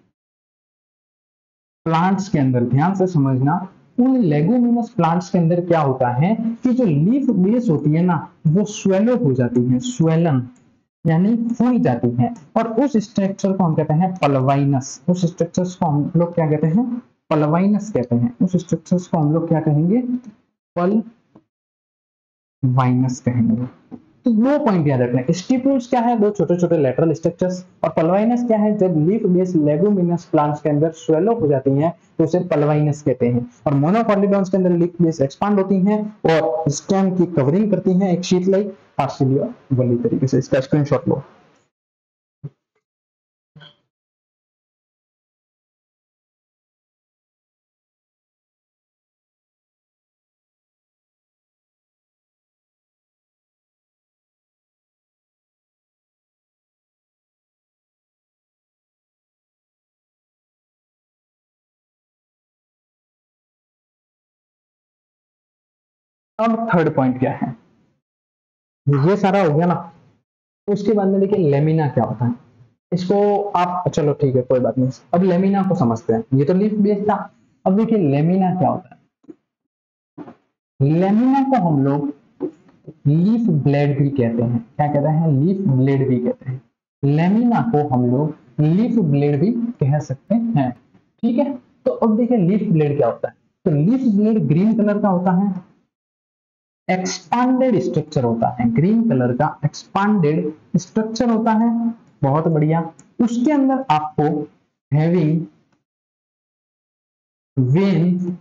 प्लांट्स के अंदर ध्यान से समझना, उन लेगुमिनस प्लांट्स के अंदर क्या होता है कि जो लीफ बेस होती है ना, वो स्वेलो हो जाती है, स्वेलन यानी फूल जाती है। और उस स्ट्रक्चर को हम कहते हैं पलवाइनस। उस स्ट्रक्चर्स को हम लोग क्या कहते हैं, पलवाइनस कहते हैं। उस स्ट्रक्चर्स को हम लोग क्या कहेंगे, पलवाइनस कहेंगे। तो 2 पॉइंट याद रखना। स्टिप्यूल्स क्या है, 2 छोटे छोटे लेटरल स्ट्रक्चर्स। और पलवाइनस क्या है, जब लीफ बेस लेगुमिनस प्लांट्स के अंदर स्वेलो हो जाती हैं तो उसे पलवाइनस कहते हैं। और मोनोकोटिलीडॉन्स के अंदर लीफ बेस एक्सपांड होती हैं और स्टेम की कवरिंग करती हैं एक शीट लाइक पार्शियली वली तरीके से। इसका स्क्रीनशॉट लो। अब थर्ड पॉइंट क्या है, ये सारा हो गया ना। उसके बाद में देखिए लेमिना क्या होता है। इसको आप, चलो ठीक है कोई बात नहीं, अब लेमिना को समझते हैं। ये तो लीफ बेस था। अब देखिए लेमिना क्या होता है। लेमिना को हम लोग लीफ ब्लेड भी कहते हैं। क्या कहते हैं, लीफ ब्लेड भी कहते हैं। लेमिना को हम लोग लीफ ब्लेड भी कह सकते हैं। ठीक है। तो अब देखिए लीफ ब्लेड क्या होता है। तो लीफ ब्लेड ग्रीन कलर का होता है, एक्सपांडेड स्ट्रक्चर होता है। ग्रीन कलर का एक्सपांडेड स्ट्रक्चर होता है। बहुत बढ़िया। उसके अंदर आपको हैविंग वेन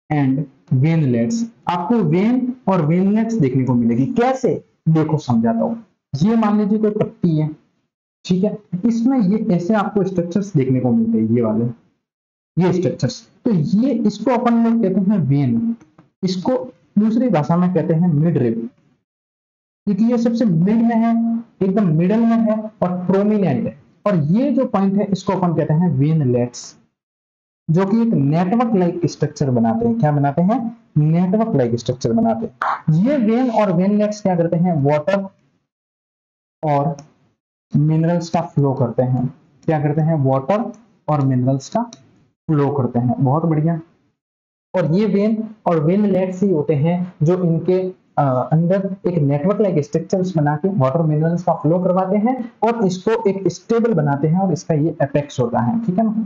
एंड वेनलेट्स, आपको वेन और वेनलेट्स देखने को मिलेगी। कैसे, देखो समझाता हूं। ये मान लीजिए कोई पत्ती है, ठीक है, इसमें ये ऐसे आपको स्ट्रक्चर्स देखने को मिलते हैं, ये वाले, ये स्ट्रक्चर्स। तो ये, इसको अपन लोग कहते हैं वेन, इसको दूसरी भाषा में कहते हैं मिड रिब, क्योंकि ये सबसे मिड में है, एकदम मिडल में है और प्रोमिनेंट है। और ये जो पॉइंट है इसको अपन कहते हैं वेनलेट्स, जो कि एक नेटवर्क लाइक स्ट्रक्चर बनाते हैं। क्या बनाते हैं, नेटवर्क लाइक स्ट्रक्चर बनाते हैं। ये वेन और वेनलेट्स क्या करते हैं, वाटर और मिनरल्स का फ्लो करते हैं। क्या करते हैं, वाटर और मिनरल्स का फ्लो करते हैं। बहुत बढ़िया। और ये वेन और वेनलेट्स ही होते हैं जो इनके अंदर एक नेटवर्क लाइक स्ट्रक्चर्स बना के वाटर मिनरल्स का फ्लो करवाते हैं और इसको एक स्टेबल बनाते हैं और इसका ये एपेक्स होता है। ठीक है ना,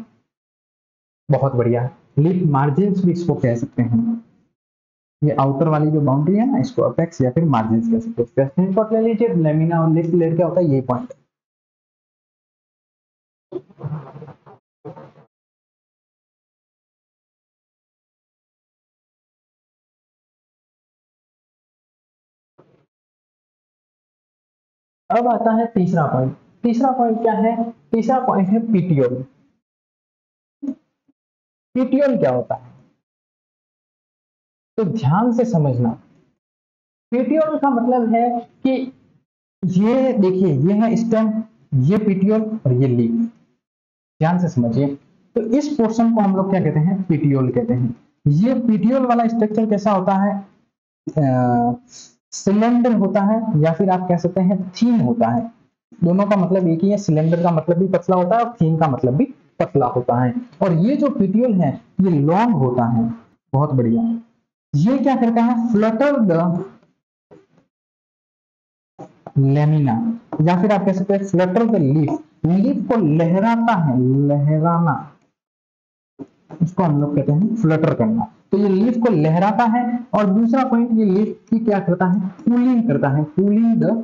बहुत बढ़िया। लीफ मार्जिन्स भी इसको कह सकते हैं। ये आउटर वाली जो बाउंड्री है ना, इसको अपेक्स या फिर मार्जिन्स कह सकते हैं। इसका स्क्रीनशॉट ले लीजिए। लेमिना और लीफ लेट क्या होता है, ये पॉइंट। अब आता है तीसरा पॉइंट। तीसरा पॉइंट क्या है? तीसरा पॉइंट है पीटियोल। पीटियोल क्या होता है, तो ध्यान से समझना। पीटियोल का मतलब है कि ये देखिए, ये है स्टेम, ये पीटियोल और ये लीफ। ध्यान से समझिए। तो इस पोर्शन को हम लोग क्या कहते हैं, पीटियोल कहते हैं। ये पीटियोल वाला स्ट्रक्चर कैसा होता है, सिलेंडर होता है या फिर आप कह सकते हैं थीन होता है। दोनों का मतलब एक ही है। सिलेंडर का मतलब भी पतला होता है और थीन का मतलब भी पतला होता है। और ये जो पीटियोल है ये लॉन्ग होता है। बहुत बढ़िया। ये क्या करता है, फ्लटर द लेमिना, या फिर आप कह सकते हैं फ्लटर द लीफ। लीफ को लहराता है, लहराना, इसको हम लोग कहते हैं फ्लटर करना। तो ये लीफ को लहराता है। और दूसरा पॉइंट, ये लीफ की क्या करता है, कूलिंग करता है। कूलिंग द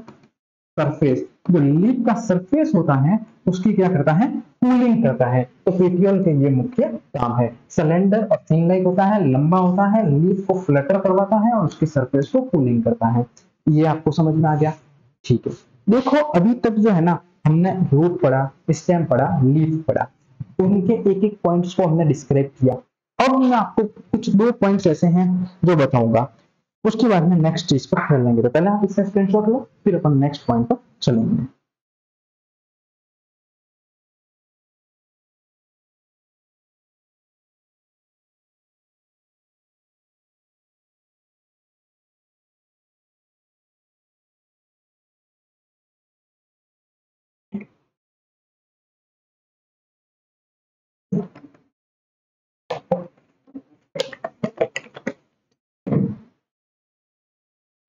सरफेस, जो लीफ का सरफेस होता है उसकी क्या करता है, कूलिंग करता है। तो पेटियोल के ये मुख्य काम है। सिलेंडर और थिन लाइक होता है, लंबा होता है, लीफ को फ्लटर करवाता है और उसकी सरफेस को कूलिंग करता है। ये आपको समझ में आ गया? ठीक है। देखो अभी तक जो है ना, हमने रूट पढ़ा, स्टेम पढ़ा, लीफ पढ़ा, उनके एक एक पॉइंट्स को हमने डिस्क्राइब किया। अब मैं आपको कुछ दो पॉइंट्स ऐसे हैं जो बताऊंगा, उसके बाद में नेक्स्ट चीज पर चलेंगे। तो पहले आप इसका स्क्रीनशॉट लो, फिर अपन नेक्स्ट पॉइंट पर चलेंगे।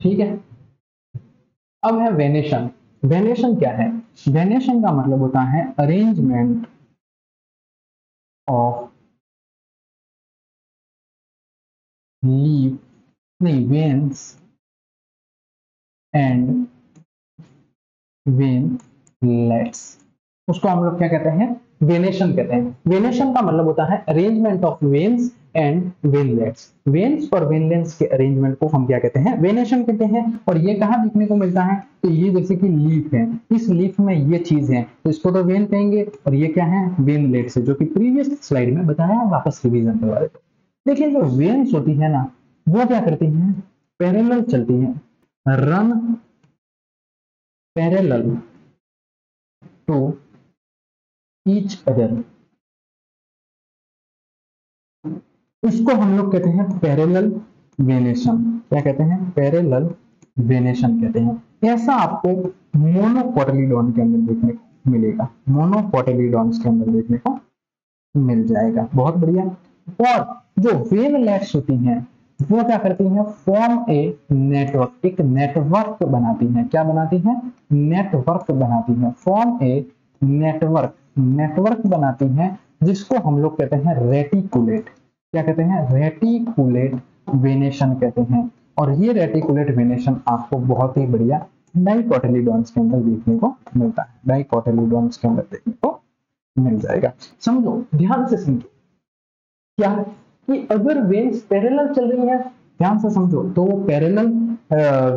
ठीक है। अब है वेनेशन। वेनेशन क्या है? वेनेशन का मतलब होता है अरेंजमेंट ऑफ लीफ, नहीं, वेन्स एंड वेनलेट्स, उसको हम लोग क्या कहते हैं, वेनेशन कहते हैं। वेनेशन का मतलब होता है arrangement of veins and veinlets. Veins और वेनलेट्स के अरेंजमेंट को हम क्या कहते हैं, वेनेशन कहते हैं। और ये कहाँ देखने को मिलता है, तो ये जैसे कि लीफ है, इस लीफ में ये चीज है तो इसको तो वेन कहेंगे, और ये क्या है, वेनलेट्स है, जो कि प्रीवियस स्लाइड में बताया, वापस रिवीजन करवा देते। देखिए जो वेन्स होती है ना, वो क्या करती हैं, पैरेलल चलती हैं, run parallel to each other. इसको हम लोग कहते हैं पैरेलल वेनेशन। क्या कहते हैं, पैरेलल वेनेशन कहते हैं। ऐसा आपको मोनोकोटिलीडॉन के अंदर देखने को मिलेगा, मोनोकोटिलीडॉन्स के अंदर देखने को मिल जाएगा। बहुत बढ़िया। और जो वेवलेट्स होती हैं वो क्या करती हैं, फॉर्म ए नेटवर्क, एक नेटवर्क बनाती हैं। क्या बनाती हैं, नेटवर्क बनाती हैं। फॉर्म ए नेटवर्क, नेटवर्क बनाती हैं, जिसको हम लोग कहते हैं रेटिकुलेट। क्या कहते हैं, रेटिकुलेट वेनेशन कहते हैं। और ये रेटिकुलेट वेनेशन आपको बहुत ही बढ़िया डाइकोटिलीडॉन्स के अंदर देखने को मिलता है, डाइकोटिलीडॉन्स के अंदर देखने को मिल जाएगा। समझो, ध्यान से समझो क्या, कि अगर वेन्स पैरेलल चल रही है, ध्यान से समझो, तो वो पैरेलल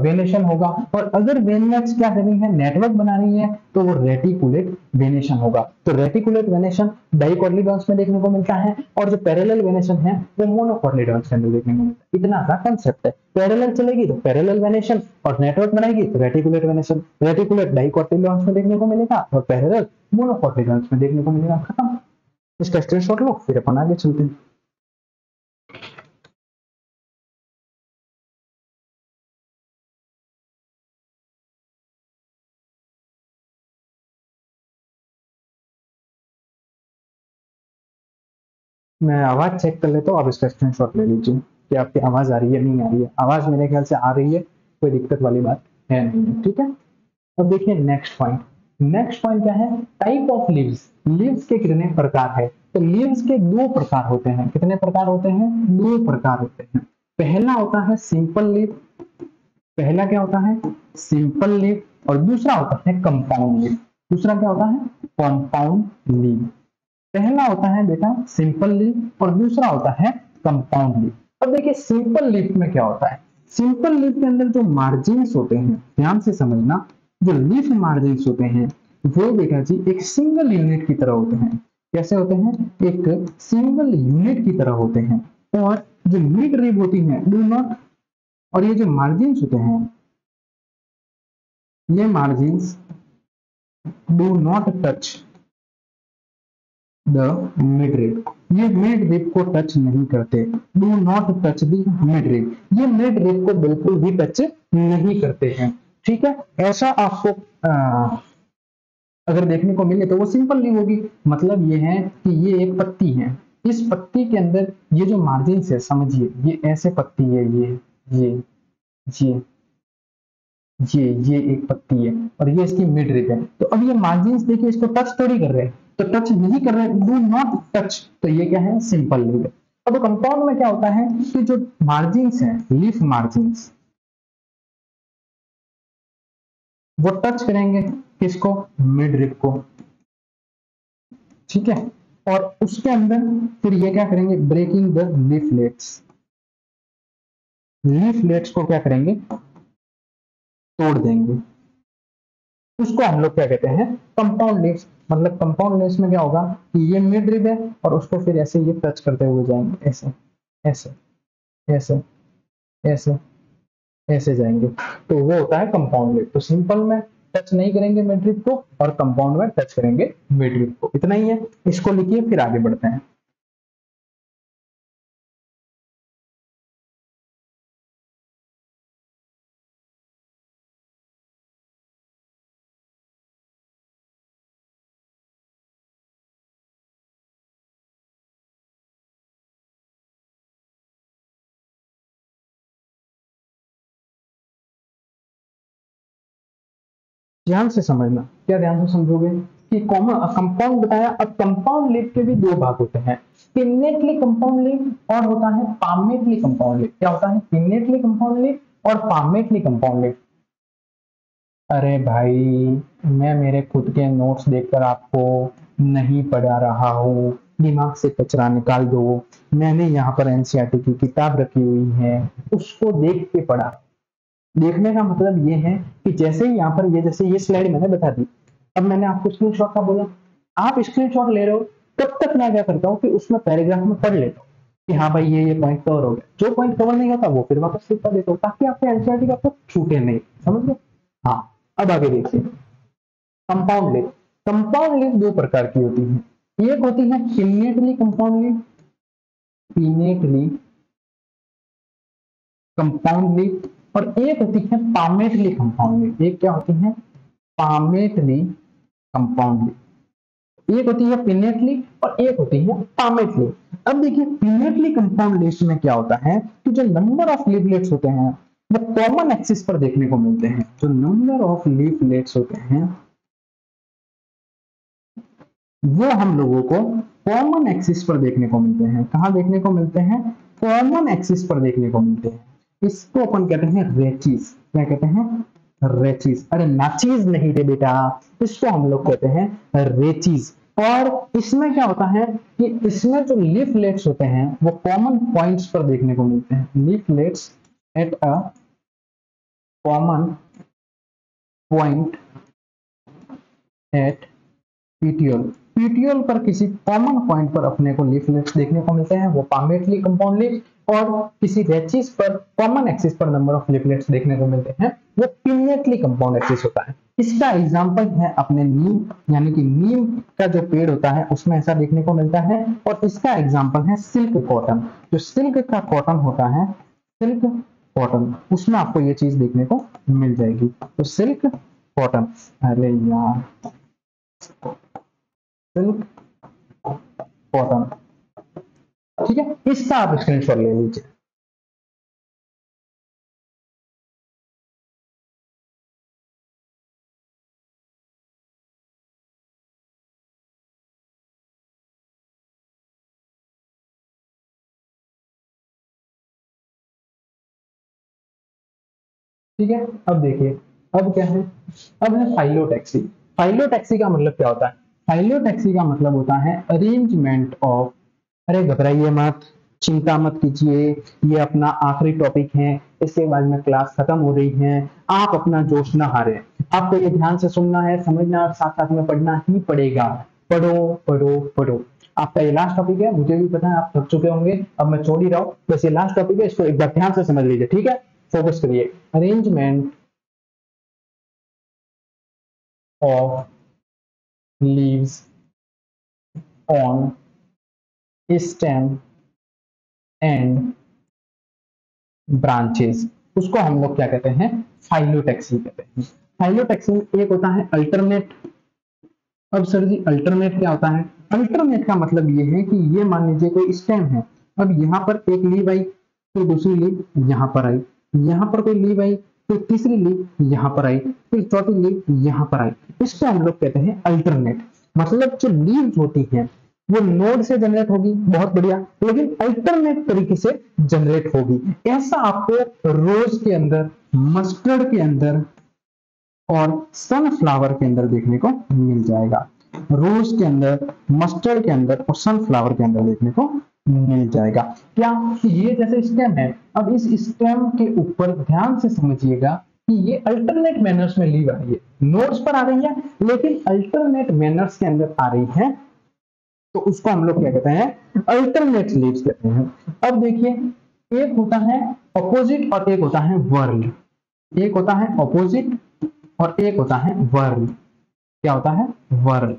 वेनेशन होगा। और अगर वेनलेट्स क्या कर रही है, नेटवर्क बना रही है, तो वो रेटिकुलेट वेनेशन होगा। तो रेटिकुलेट वेनेशन डाइकोटिलीडॉन्स में देखने को मिलता है, और जो पैरेलल वेनेशन है वो मोनोकोटिलीडॉन्स के अंदर देखने को मिलता है। इतना सा कंसेप्ट है। पैरेलल चलेगी तो पैरेलल वेनेशन, और नेटवर्क बनाएगी तो रेटिकुलेट वेनेशन। रेटिकुलेट डाइकोटिलीडॉन्स में देखने को मिलेगा और पैरेलल मोनोकोटिलीडॉन्स में देखने को मिलेगा। खत्म। इसका स्क्रीनशॉट लो, फिर अपन आगे चलते हैं। मैं आवाज चेक कर लेता हूँ, आप इसका स्क्रीनशॉट ले लीजिए कि आपकी आवाज आ रही है नहीं आ रही है। आवाज मेरे ख्याल से आ रही है, कोई दिक्कत वाली बात है नहीं, ठीक है। अब देखिए नेक्स्ट पॉइंट। नेक्स्ट पॉइंट क्या है? Type of leaves. लीव्स के कितने प्रकार है? तो लीव्स के दो प्रकार होते हैं। कितने प्रकार होते हैं? दो प्रकार होते हैं। पहला होता है सिंपल लीव। पहला क्या होता है? Simple leave. और दूसरा होता है कंपाउंड लीव। दूसरा क्या होता है? Compound leave. पहला होता है बेटा सिंपल लीव और दूसरा होता है कंपाउंड लीव। अब देखिए सिंपल लीव में क्या होता है? सिंपल लीव के अंदर जो मार्जिन्स होते हैं, ध्यान से समझना, जो लीफ मार्जिन्स होते हैं वो बेटा जी एक सिंगल यूनिट की तरह होते हैं। कैसे होते हैं? एक सिंगल यूनिट की तरह होते हैं। और जो मिड रिब होती है डू नॉट, और ये जो मार्जिन्स होते हैं, ये margins do not touch the mid rib. ये मिड रिब को टच नहीं करते। Do not touch the mid rib. ये मिड रिब को बिल्कुल भी टच नहीं करते हैं, ठीक है। ऐसा आपको अगर देखने को मिले तो वो सिंपल लीव होगी। मतलब ये है कि ये एक पत्ती है, इस पत्ती के अंदर ये जो मार्जिन है, समझिए ये ऐसे पत्ती है, ये ये ये एक पत्ती है और ये इसकी मिड रिब है। तो अब ये मार्जिन देखिए इसको टच थोड़ी कर रहे हैं, तो टच नहीं कर रहे, डू नॉट टच, तो ये क्या है? सिंपल लीव है। अब कंपाउंड में क्या होता है कि जो मार्जिन है, लीफ मार्जिन, वो टच करेंगे किसको? मिड रिब को, ठीक है। और उसके अंदर फिर ये क्या करेंगे? Breaking the leaflets. लीफलेट्स को क्या करेंगे? तोड़ देंगे। उसको हम लोग क्या कहते हैं? Compound leaves. मतलब कंपाउंड लीव्स में क्या होगा कि ये मिड रिब है और उसको फिर ऐसे ये टच करते हुए जाएंगे, ऐसे ऐसे ऐसे ऐसे ऐसे जाएंगे, तो वो होता है कंपाउंड लीव। तो सिंपल में टच नहीं करेंगे मिड रिब को और कंपाउंड में टच करेंगे मिड रिब को। इतना ही है, इसको लिखिए फिर आगे बढ़ते हैं। ध्यान से समझना। क्या ध्यान से समझोगे? कि कॉमन कंपाउंड बताया। अब कंपाउंड लीव के भी दो भाग होते हैं, पिनेटली कंपाउंड लीव और होता है पामेटली कंपाउंड लीव। क्या होता है? पिनेटली कंपाउंड लीव और पामेटली कंपाउंड लीव। अरे भाई, मैं मेरे खुद के नोट्स देखकर आपको नहीं पढ़ा रहा हूँ, दिमाग से कचरा निकाल दो। मैंने यहाँ पर एनसीईआरटी की किताब रखी हुई है, उसको देख के पढ़ा। देखने का मतलब ये है कि जैसे ही यहाँ पर ये, जैसे ये स्लाइड मैंने बता दी, अब मैंने आपको स्क्रीनशॉट का बोला, आप स्क्रीनशॉट ले रहे हो, तब तक मैं क्या करता हूँ कि उसमें पैराग्राफ में पढ़ लेता हूँ कि हाँ भाई ये पॉइंट कवर हो गया। जो पॉइंट कवर नहीं होता वो फिर वापस लिख कर देता हूँ, ताकि आपको एनसीईआरटी का कुछ छूटे नहीं। समझ गए? हाँ। अब आगे देखिए, कंपाउंड लिव। कंपाउंड लिव दो प्रकार की होती है। एक होती है pinnately compound live, pinnately compound live, और एक होती है पामेटली कंपाउंड लिव। एक क्या होती है? Palmately compound live. एक होती है पिनेटली और एक होती है पामेटली। अब देखिए पिनेटली कंपाउंड लिस्ट में क्या होता है कि जो नंबर ऑफ लीफलेट्स होते हैं वो कॉमन एक्सिस पर देखने को मिलते हैं। जो नंबर ऑफ लीफलेट्स होते हैं वो हम लोगों को कॉमन एक्सिस पर देखने को मिलते हैं। कहां देखने को मिलते हैं? कॉमन एक्सिस पर देखने को मिलते हैं। इसको अपन कहते हैं रेचीज। क्या कहते हैं? रेचीज। अरे नाचीज नहीं थे बेटा, इसको हम लोग कहते हैं रेचीज। और इसमें क्या होता है कि इसमें जो लीफलेट्स होते हैं वो कॉमन पॉइंट्स पर देखने को मिलते हैं। Leaflets at a common point at petiole. Petiole पर किसी कॉमन पॉइंट पर अपने को लीफलेट्स देखने को मिलते हैं, वो पामेटली कंपाउंड लीफ। और किसी रेचिस पर कॉमन एक्सिस पर नंबर ऑफ लीफलेट्स देखने को मिलते हैं, वो पिनेटली कंपाउंड एक्सिस होता है। इसका एग्जांपल है अपने नीम, यानी कि नीम का जो पेड़ होता है उसमें ऐसा देखने को मिलता है। और इसका एग्जांपल है सिल्क कॉटन। जो सिल्क का कॉटन होता है, सिल्क कॉटन, उसमें आपको ये चीज देखने को मिल जाएगी। तो सिल्क कॉटन, अरे यार, सिल्क कॉटन, ठीक है, इसका आप स्क्रीनशॉट ले लीजिए। ठीक है, अब देखिए, अब क्या है, अब है फाइलोटैक्सी। फाइलोटैक्सी का मतलब क्या होता है? फाइलोटैक्सी का मतलब होता है अरेंजमेंट ऑफ, अरे घबराइए मत, चिंता मत कीजिए, ये अपना आखिरी टॉपिक है, इसके बाद में क्लास खत्म हो रही है, आप अपना जोश ना हारे, आपको ये ध्यान से सुनना है, समझना और साथ साथ में पढ़ना ही पड़ेगा। पढ़ो पढ़ो पढ़ो। आपका ये लास्ट टॉपिक है, मुझे भी पता है आप थक चुके होंगे, अब मैं छोड़ ही रहा हूँ, बस ये लास्ट टॉपिक है, इसको एक बार ध्यान से समझ लीजिए। ठीक है, फोकस करिए। Arrangement of leaves on stem and branches, उसको हम लोग क्या कहते हैं? फाइलोटैक्सी कहते हैं। फाइलोटैक्सी में एक होता है अल्टरनेट। अब सर जी अल्टरनेट क्या होता है? अल्टरनेट का मतलब ये है कि ये मान लीजिए कोई स्टेम है, अब यहाँ पर एक लीव आई, फिर दूसरी लीव यहाँ पर आई, यहाँ पर कोई लीव आई, फिर तीसरी लीव यहाँ पर आई, फिर चौथी लीव यहाँ पर आई, इसको हम लोग कहते हैं अल्टरनेट। मतलब जो लीव्स होती हैं वो नोड से जनरेट होगी, बहुत बढ़िया, लेकिन अल्टरनेट तरीके से जनरेट होगी। ऐसा आपको रोज के अंदर, मस्टर्ड के अंदर और सनफ्लावर के अंदर देखने को मिल जाएगा। रोज के अंदर, मस्टर्ड के अंदर और सनफ्लावर के अंदर देखने को मिल जाएगा। क्या? ये जैसे स्टेम है, अब इस स्टेम के ऊपर ध्यान से समझिएगा कि ये अल्टरनेट मैनर्स में लीव आ रही है, नोड्स पर आ रही है लेकिन अल्टरनेट मैनर्स के अंदर आ रही है, तो उसको हम लोग क्या कहते हैं? अल्टरनेट लीव्स कहते हैं। अब देखिए, एक होता है अपोजिट और एक होता है वर्ल। एक होता है अपोजिट और एक होता है वर्ल। क्या होता है? वर्ल।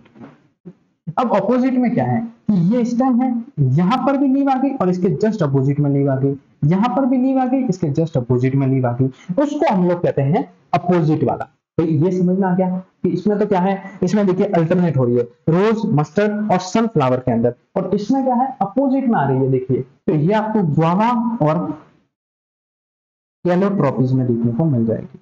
अब अपोजिट में क्या है कि ये स्टेम है, यहां पर भी लीव आ गई और इसके जस्ट अपोजिट में लीव आ गई, यहां पर भी लीव आ गई, इसके जस्ट अपोजिट में लीव आ गई, उसको हम लोग कहते हैं अपोजिट वाला। तो ये समझ में आ गया कि इसमें तो क्या है, इसमें देखिए अल्टरनेट हो रही है रोज, मस्टर्ड और सनफ्लावर के अंदर, और इसमें क्या है, अपोजिट में आ रही है। देखिए, तो ये आपको गुआवा और कैलोट्रॉपिस में देखने को मिल जाएगी।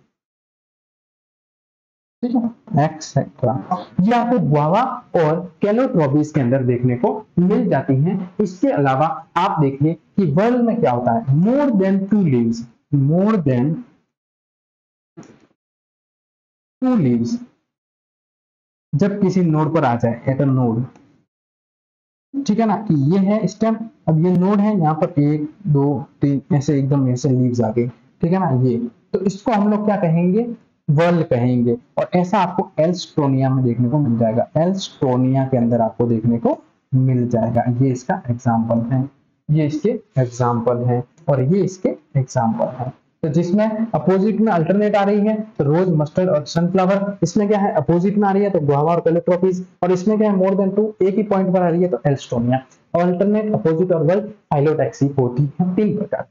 ठीक है, एक्सेट्रा, ये आपको गुआवा और कैलोट्रॉपिस के अंदर देखने को मिल जाती हैं। इसके अलावा आप देखिए कि वर्ल्ड में क्या होता है, more than two leaves, more than two leaves जब किसी नोड पर आ जाए, एट अ नोड, ठीक है ना, कि ये है स्टेम, अब ये नोड है, यहाँ पर 1 2 3 ऐसे एकदम ऐसे लीव्स आ गए, ठीक है ना, ये तो इसको हम लोग क्या कहेंगे? वर्ल्ड कहेंगे। और ऐसा आपको एल्स्टोनिया में देखने को मिल जाएगा, एल्स्टोनिया के अंदर आपको देखने को मिल जाएगा। ये इसका एग्जाम्पल है, ये इसके एग्जाम्पल है और ये इसके एग्जाम्पल है। तो जिसमें अपोजिट में अल्टरनेट आ रही है तो रोज, मस्टर्ड और सनफ्लावर, इसमें क्या है अपोजिट में आ रही है तो गुआवा और कैलोट्रॉपिस, और इसमें क्या है मोर देन टू, एक ही पॉइंट पर आ रही है तो एल्स्टोनिया। और अल्टरनेट, अपोजिट और वर्ल्ड फाइलोटैक्सी होती है 3 प्रकार।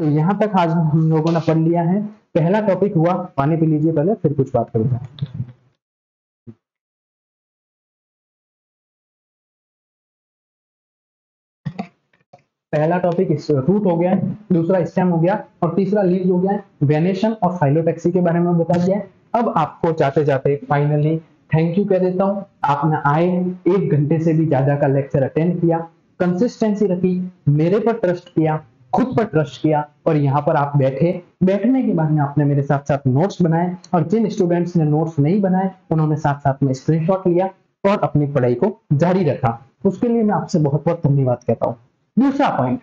तो यहाँ तक आज हम लोगों ने पढ़ लिया है। पहला टॉपिक हुआ, पानी पी लीजिए पहले फिर कुछ बात करूंगा। पहला टॉपिक रूट हो गया, दूसरा स्टेम हो गया और तीसरा लीव्स हो गया। वेनेशन और फाइलोटैक्सी के बारे में बता दिया। अब आपको जाते जाते फाइनली थैंक यू कह देता हूं। आपने आए 1 घंटे से भी ज्यादा का लेक्चर अटेंड किया, कंसिस्टेंसी रखी, मेरे पर ट्रस्ट किया, खुद पर ट्रस्ट किया और यहाँ पर आप बैठे। बैठने के बाद में आपने मेरे साथ साथ नोट्स बनाए और जिन स्टूडेंट्स ने नोट्स नहीं बनाए उन्होंने साथ साथ में स्क्रीनशॉट लिया और अपनी पढ़ाई को जारी रखा। उसके लिए मैं आपसे बहुत बहुत धन्यवाद कहता हूँ। दूसरा पॉइंट,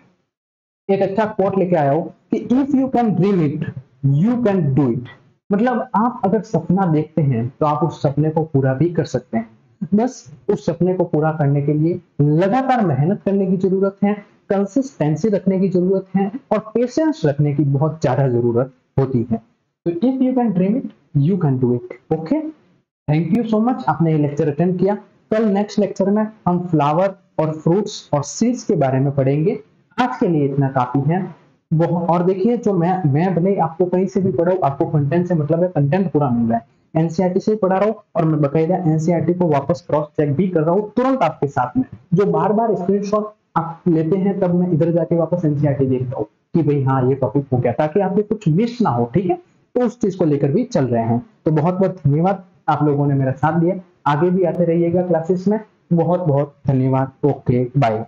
एक अच्छा कोट लेके आया हूं कि if you can dream it you can do it. मतलब आप अगर सपना देखते हैं तो आप उस सपने को पूरा भी कर सकते हैं। बस उस सपने को पूरा करने के लिए लगातार मेहनत करने की जरूरत है, कंसिस्टेंसी रखने की जरूरत है और पेशेंस रखने की बहुत ज्यादा जरूरत होती है। तो if you can dream it you can do it. Okay, thank you so much, आपने ये लेक्चर अटेंड किया। कल नेक्स्ट लेक्चर में हम फ्लावर और फ्रूट्स और सीड्स के बारे में पढ़ेंगे। आज के लिए इतना काफी है। वो और देखिए, जो मैं भले आपको कहीं से भी पढ़ाऊं, आपको कंटेंट से मतलब है, कंटेंट पूरा मिल रहा है। एनसीईआरटी से पढ़ा रहा हूं और मैं बकायदा एनसीईआरटी को वापस क्रॉस चेक भी कर रहा हूं तुरंत आपके साथ में। जो बार बार स्क्रीनशॉट आप लेते हैं तब मैं इधर जाके वापस एनसीईआरटी देखता हूँ कि भाई हाँ ये टॉपिक हो गया, ताकि आपके कुछ मिस ना हो, ठीक है। तो उस चीज को लेकर भी चल रहे हैं। तो बहुत बहुत धन्यवाद, आप लोगों ने मेरा साथ दिया। आगे भी आते रहिएगा क्लासेस में। बहुत बहुत धन्यवाद। Okay bye.